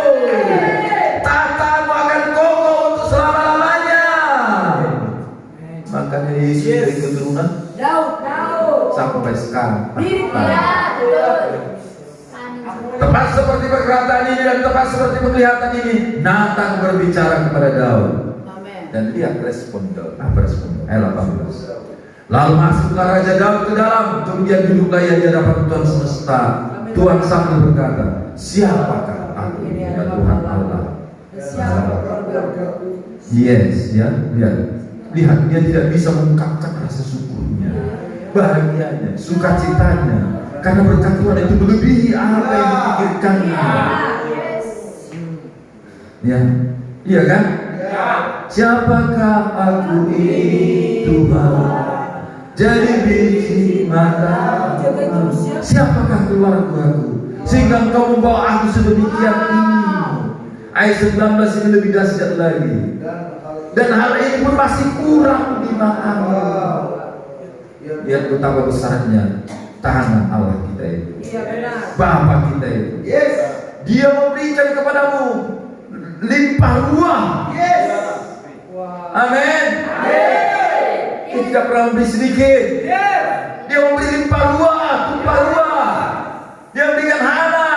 Tahtamu akan kokoh untuk selama-lamanya. Makanya Yesus dari keturunan Daud. sampai sekarang. Mirip Tepat seperti perkataan ini dan tepat seperti penglihatan ini, Nathan berbicara kepada Daud. Amin. Dan lihat respon Daud. Apa respon? Ayat 18. Lalu masuklah Raja Daud ke dalam, kemudian duduklah ia di hadapan Tuhan semesta. Tuhan sambil berkata, siapakah aku ya Tuhan Allah? Yes, ya, lihat dia tidak bisa mengungkapkan rasa syukurnya, bahagianya, sukacitanya, karena berkat Tuhan itu melebihi apa yang dipikirkannya. Ya, iya kan? Siapakah aku ini Tuhan? Jadi biji mata. Siapakah keluargaku sehingga engkau membawa aku sedemikian ini? Ayat 19 ini lebih dahsyat lagi. Dan hal ini pun masih kurang di matamu. Lihat betapa besarnya tangan Allah kita itu. Iya benar. Bapa kita itu. Yes. Dia memberikan kepadamu limpah ruah. Yes. Amin. Dia tidak pernah memberi sedikit. Dia memberi limpah ruah, tumpah ruah. Dia memberikan Hana.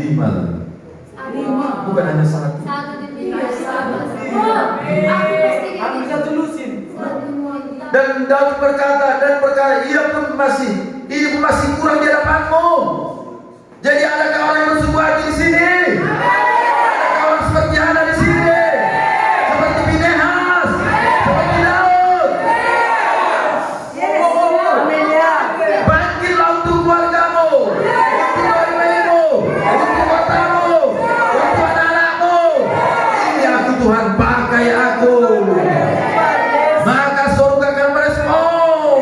5 lah. Bukan hanya 1. Aku bisa tulusin. Dan Daud berkata, ia pun masih kurang di hadapanmu. Jadi adakah orang yang bersungguh hati di sini? Adakah orang seperti Hana di sini? Seperti Pinehas, seperti Daud. Bangkitlah untuk keluargamu, untuk suamimu, untuk kotamu, untuk anak-anakmu. Ini aku Tuhan, pakai aku. Maka surga akan merespon.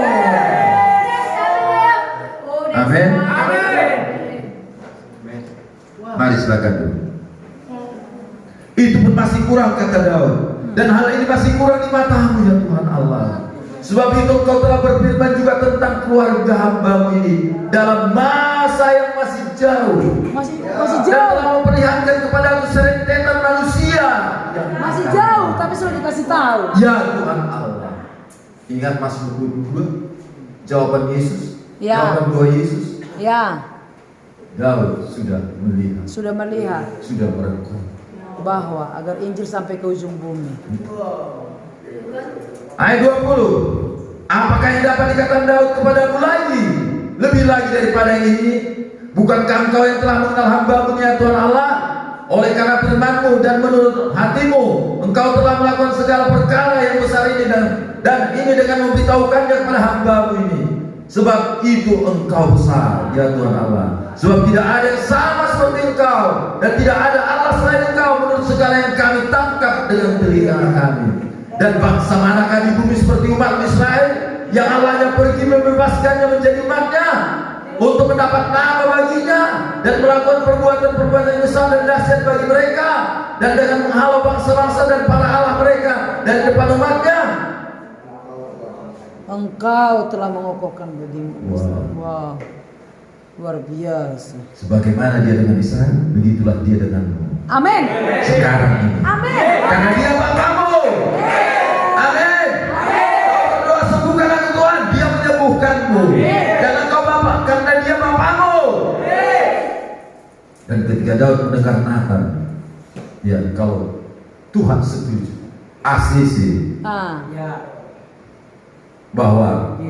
Amin. Mari silakan dulu. Itu pun masih kurang, kata Daud. Dan hal ini masih kurang di matamu ya Tuhan Allah. Sebab itu kau telah berfirman juga tentang keluarga hambamu ini dalam masa yang masih jauh. Masih Dan jauh. telah memperlihatkan kepadaku serentetan manusia yang Masih akan jauh, tapi sudah dikasih tahu. Ya Tuhan Allah. Ingat Mazmur 22, jawaban Yesus, Ya. jawaban doa Yesus. Ya. Daud sudah melihat, sudah merekam. bahwa agar Injil sampai ke ujung bumi. Ayat 20. Apakah yang dapat dikatakan Daud kepadamu lagi? Lebih lagi daripada ini? Bukankah engkau yang telah mengenal hamba-Mu ya Tuhan Allah? Oleh karena firman-Mu dan menurut hati-Mu, engkau telah melakukan segala perkara yang besar ini dan ini dengan memberitahukannya kepada hamba-Mu ini. Sebab itu engkau besar ya Tuhan Allah. Sebab tidak ada yang sama seperti engkau dan tidak ada Allah selain engkau menurut segala yang kami tangkap dengan telinga kami. Dan bangsa manakah di bumi seperti umat Israel yang Allahnya pergi membebaskannya menjadi umatnya untuk mendapat nama baginya dan melakukan perbuatan-perbuatan yang besar dan dahsyat bagi mereka dan dengan menghalau bangsa-bangsa dan para Allah mereka dari depan umatnya. Engkau telah mengokohkan bagimu. Wow. Luar biasa. Sebagaimana dia dengan Israel, begitulah dia denganmu. Amin. Sekarang ini. Amin. Karena dia Bapamu. Amin. Kau berdoa sembuhkan aku Tuhan, dia menyembuhkanmu. Dan engkau Bapa, karena dia Bapamu. Dan ketika Daud mendengar Nathan, ya kalau Tuhan setuju, ACC, Ya. bahwa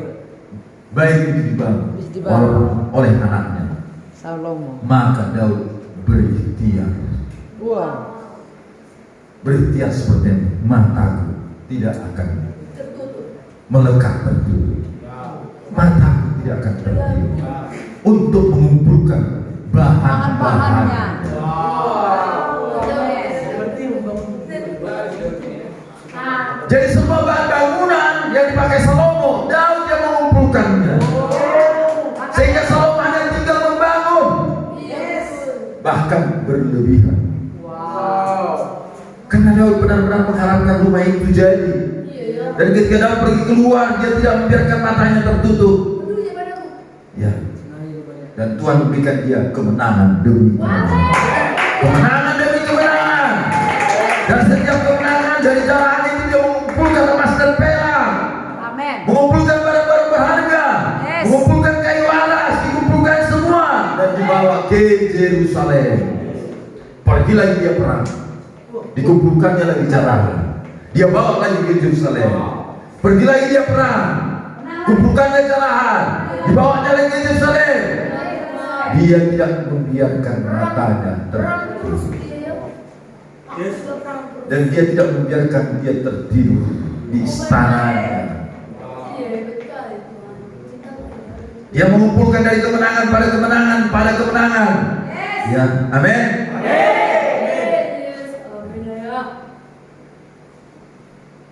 baik itu dibangun oleh anaknya, Salomo. maka Daud berikhtiar. Wow. Berikhtiar seperti ini, mataku tidak akan melekat tertutup. Mataku tidak akan tertutup untuk mengumpulkan bahan-bahannya. Jadi semua bahan bangunan yang dipakai Salomo, Daud yang mengumpulkannya. Sehingga Salomo hanya tinggal membangun, bahkan berlebihan. Karena Daud benar-benar mengharapkan rumah itu jadi. Dan ketika Daud pergi keluar, dia tidak membiarkan matanya tertutup. Ya. Dan Tuhan memberikan dia kemenangan demi kemenangan. Kemenangan demi kemenangan. Dan setiap kemenangan dari jalan itu dia mengumpulkan emas dan perak. Amin. Mengumpulkan barang-barang berharga. Mengumpulkan kayu alas, dikumpulkan semua dan dibawa ke Yerusalem. Pergi lagi dia perang. Dikumpulkannya lagi jarahan. Dia bawa lagi ke Yerusalem. Pergi lagi dia perang. Kumpulkannya jarahan. Dibawanya lagi ke Yerusalem. Dia tidak membiarkan matanya tertutup. Dan dia tidak membiarkan dia tertidur di istananya. Dia mengumpulkan dari kemenangan pada kemenangan pada kemenangan. Ya, amin.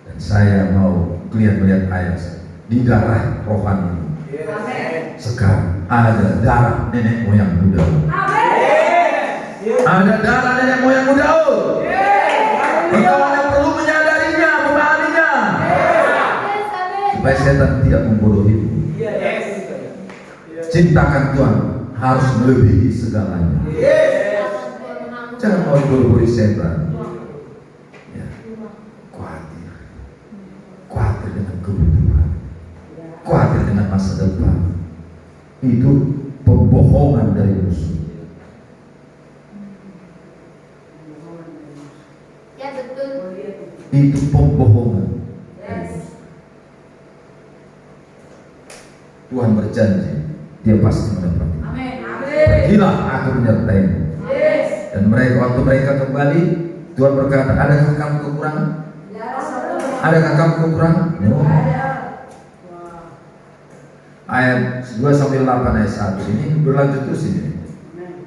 Dan saya mau kalian melihat ayat di darah rohani. Sekarang ada darah nenek moyang Daud. Ada darah nenek moyang Daud. Engkau hanya perlu menyadarinya, memahaminya, supaya setan tidak membodohimu. Cintakan Tuhan harus melebihi segalanya. Jangan mau bodoh-bodoh setan. Ya. Khawatir dengan kebutuhan, khawatir dengan masa depan. Itu pembohongan dari musuh. Itu pembohongan. Tuhan berjanji, dia pasti menepati. Pergilah, aku menyertaimu. Dan waktu mereka kembali, Tuhan berkata, adakah kamu kekurangan? Adakah kamu kekurangan? No. Ayat 2-8 ayat 1 ini berlanjut terus ini.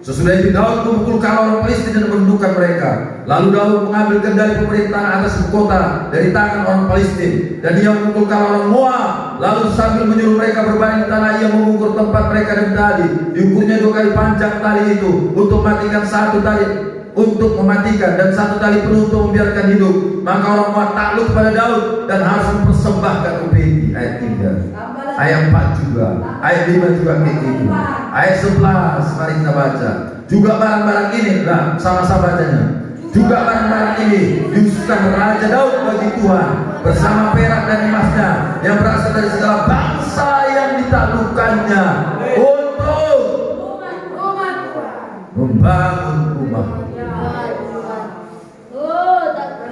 Sesudah itu Daud memukulkan orang Palestina dan menundukkan mereka. Lalu Daud mengambil kendali pemerintahan atas ibu kota dari tangan orang Palestina, dan ia memukulkan orang Moab. Lalu sambil menyuruh mereka berbaring di tanah, ia mengukur tempat mereka dan tali. Diukurnya 2 kali panjang tali itu untuk mematikan satu tali dan satu tali penuh untuk membiarkan hidup. Maka orang Moab takluk kepada Daud dan harus mempersembahkan upeti. Ayat 3. Ayat 4 juga, ayat 5 juga kayak gitu. Ayat 11, mari kita baca. Juga barang-barang ini, lah sama-sama bacanya. Juga barang-barang ini diususkan Raja Daud bagi Tuhan bersama perak dan emasnya yang berasal dari segala bangsa yang ditaklukkannya untuk membangun rumah.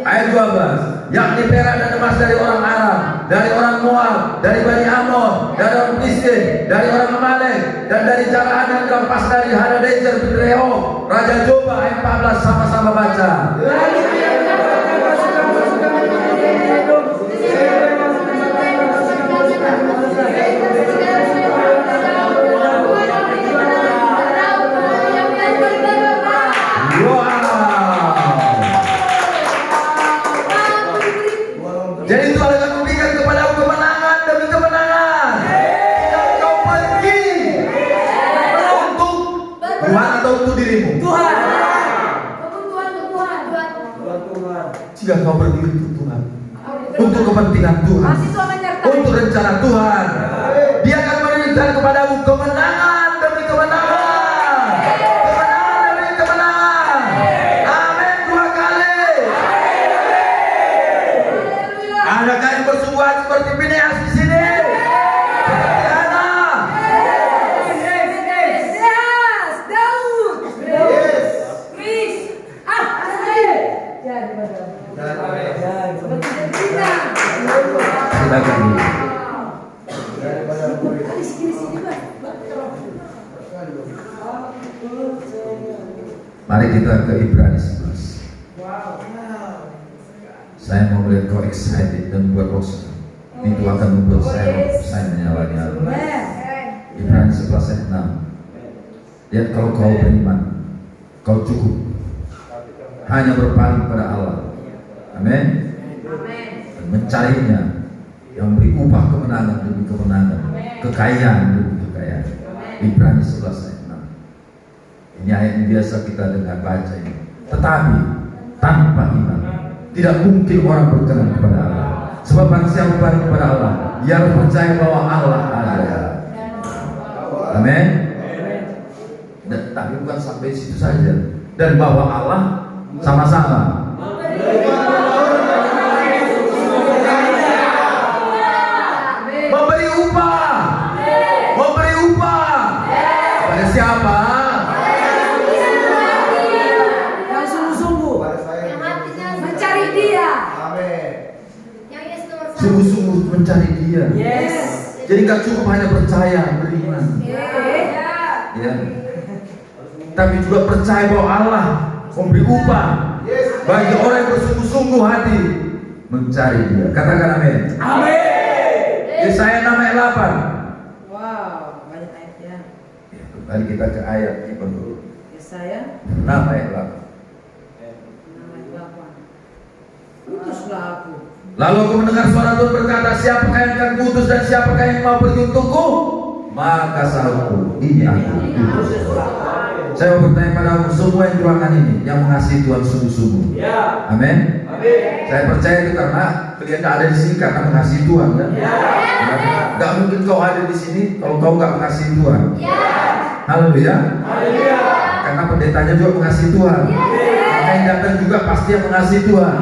Ayat 12, yakni perak dan emas dari orang Arab, dari orang Moab, dari Bani Ammon, dari orang Filistin, dari orang Amalek, dan dari Canaan yang dirampas dari Hadadezer bin Rehob, Raja Joba. Ayat 14, sama-sama baca. Jadi Tuhan akan memberikan kepadamu kemenangan demi kemenangan. Kau pergi untuk Tuhan atau untuk dirimu? Tuhan. Jika kau pergi untuk Tuhan, untuk kepentingan Tuhan, Masih Tuhan menyertai. untuk rencana Tuhan, Dia akan memberikan kepadamu kemenangan demi kemenangan. Kemenangan demi kemenangan. Amin 2 kali. Adakah yang bersungguh hati seperti Fineas di sini? Seperti Hana? Yes, Daud. Yes. Chris. Asli. Jadi betul. Seperti kita. Silakan dulu. Mari kita ke Ibrani 11. Saya mau melihat kau excited dan buat rosa. Itu akan membuat saya menyala-nyala. Ibrani 11 ayat 6. Lihat, kalau kau beriman, kau cukup hanya berpaling pada Allah. Amin. Dan mencarinya, yang beri upah kemenangan demi kemenangan, kekayaan demi kekayaan. Ibrani 11 ayat 6. Ini ayat yang biasa kita dengar baca ini. Tetapi tanpa iman tidak mungkin orang berkenan kepada Allah. Sebab barang siapa berpaling kepada Allah, ia harus percaya bahwa Allah ada. Amin. Dan tapi bukan sampai situ saja. Dan bahwa Allah sama-sama memberi upah. Memberi upah pada siapa? Yang sungguh-sungguh Pada saya. mencari Dia. Amin. Sungguh-sungguh mencari Dia. Yes. Jadi gak cukup hanya percaya, beriman, ya. Tapi juga percaya bahwa Allah memberi upah Yes. bagi orang yang bersungguh-sungguh hati mencari Dia. Katakan amin. Amin. Yesaya 6 ayat 8. Wow, banyak ayatnya. Ya, kembali kita ke ayat itu dulu. Yesaya 6 ayat 8. 6 ayat 8. Putuslah aku. Lalu aku mendengar suara Tuhan berkata, siapakah yang akan kutus dan siapakah yang mau pergi untukku? Maka sahutku, ini aku utus. Saya mau bertanya padamu semua yang di ruangan ini yang mengasihi Tuhan sungguh-sungguh. Ya. Amin. Amin. Saya percaya itu karena kalian ada di sini karena mengasihi Tuhan, kan? Ya. Gak mungkin kau ada di sini kalau kau gak mengasihi Tuhan. Haleluya. Haleluya. Karena pendetanya juga mengasihi Tuhan. Maka yang datang juga pasti yang mengasihi Tuhan.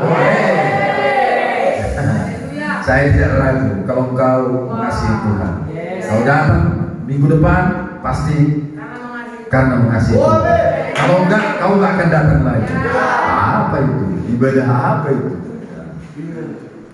Saya tidak ragu kalau kau mengasihi Tuhan. Kau datang minggu depan pasti karena mengasihi Tuhan. Kalau enggak, kau enggak akan datang lagi. Apa itu? Ibadah apa itu?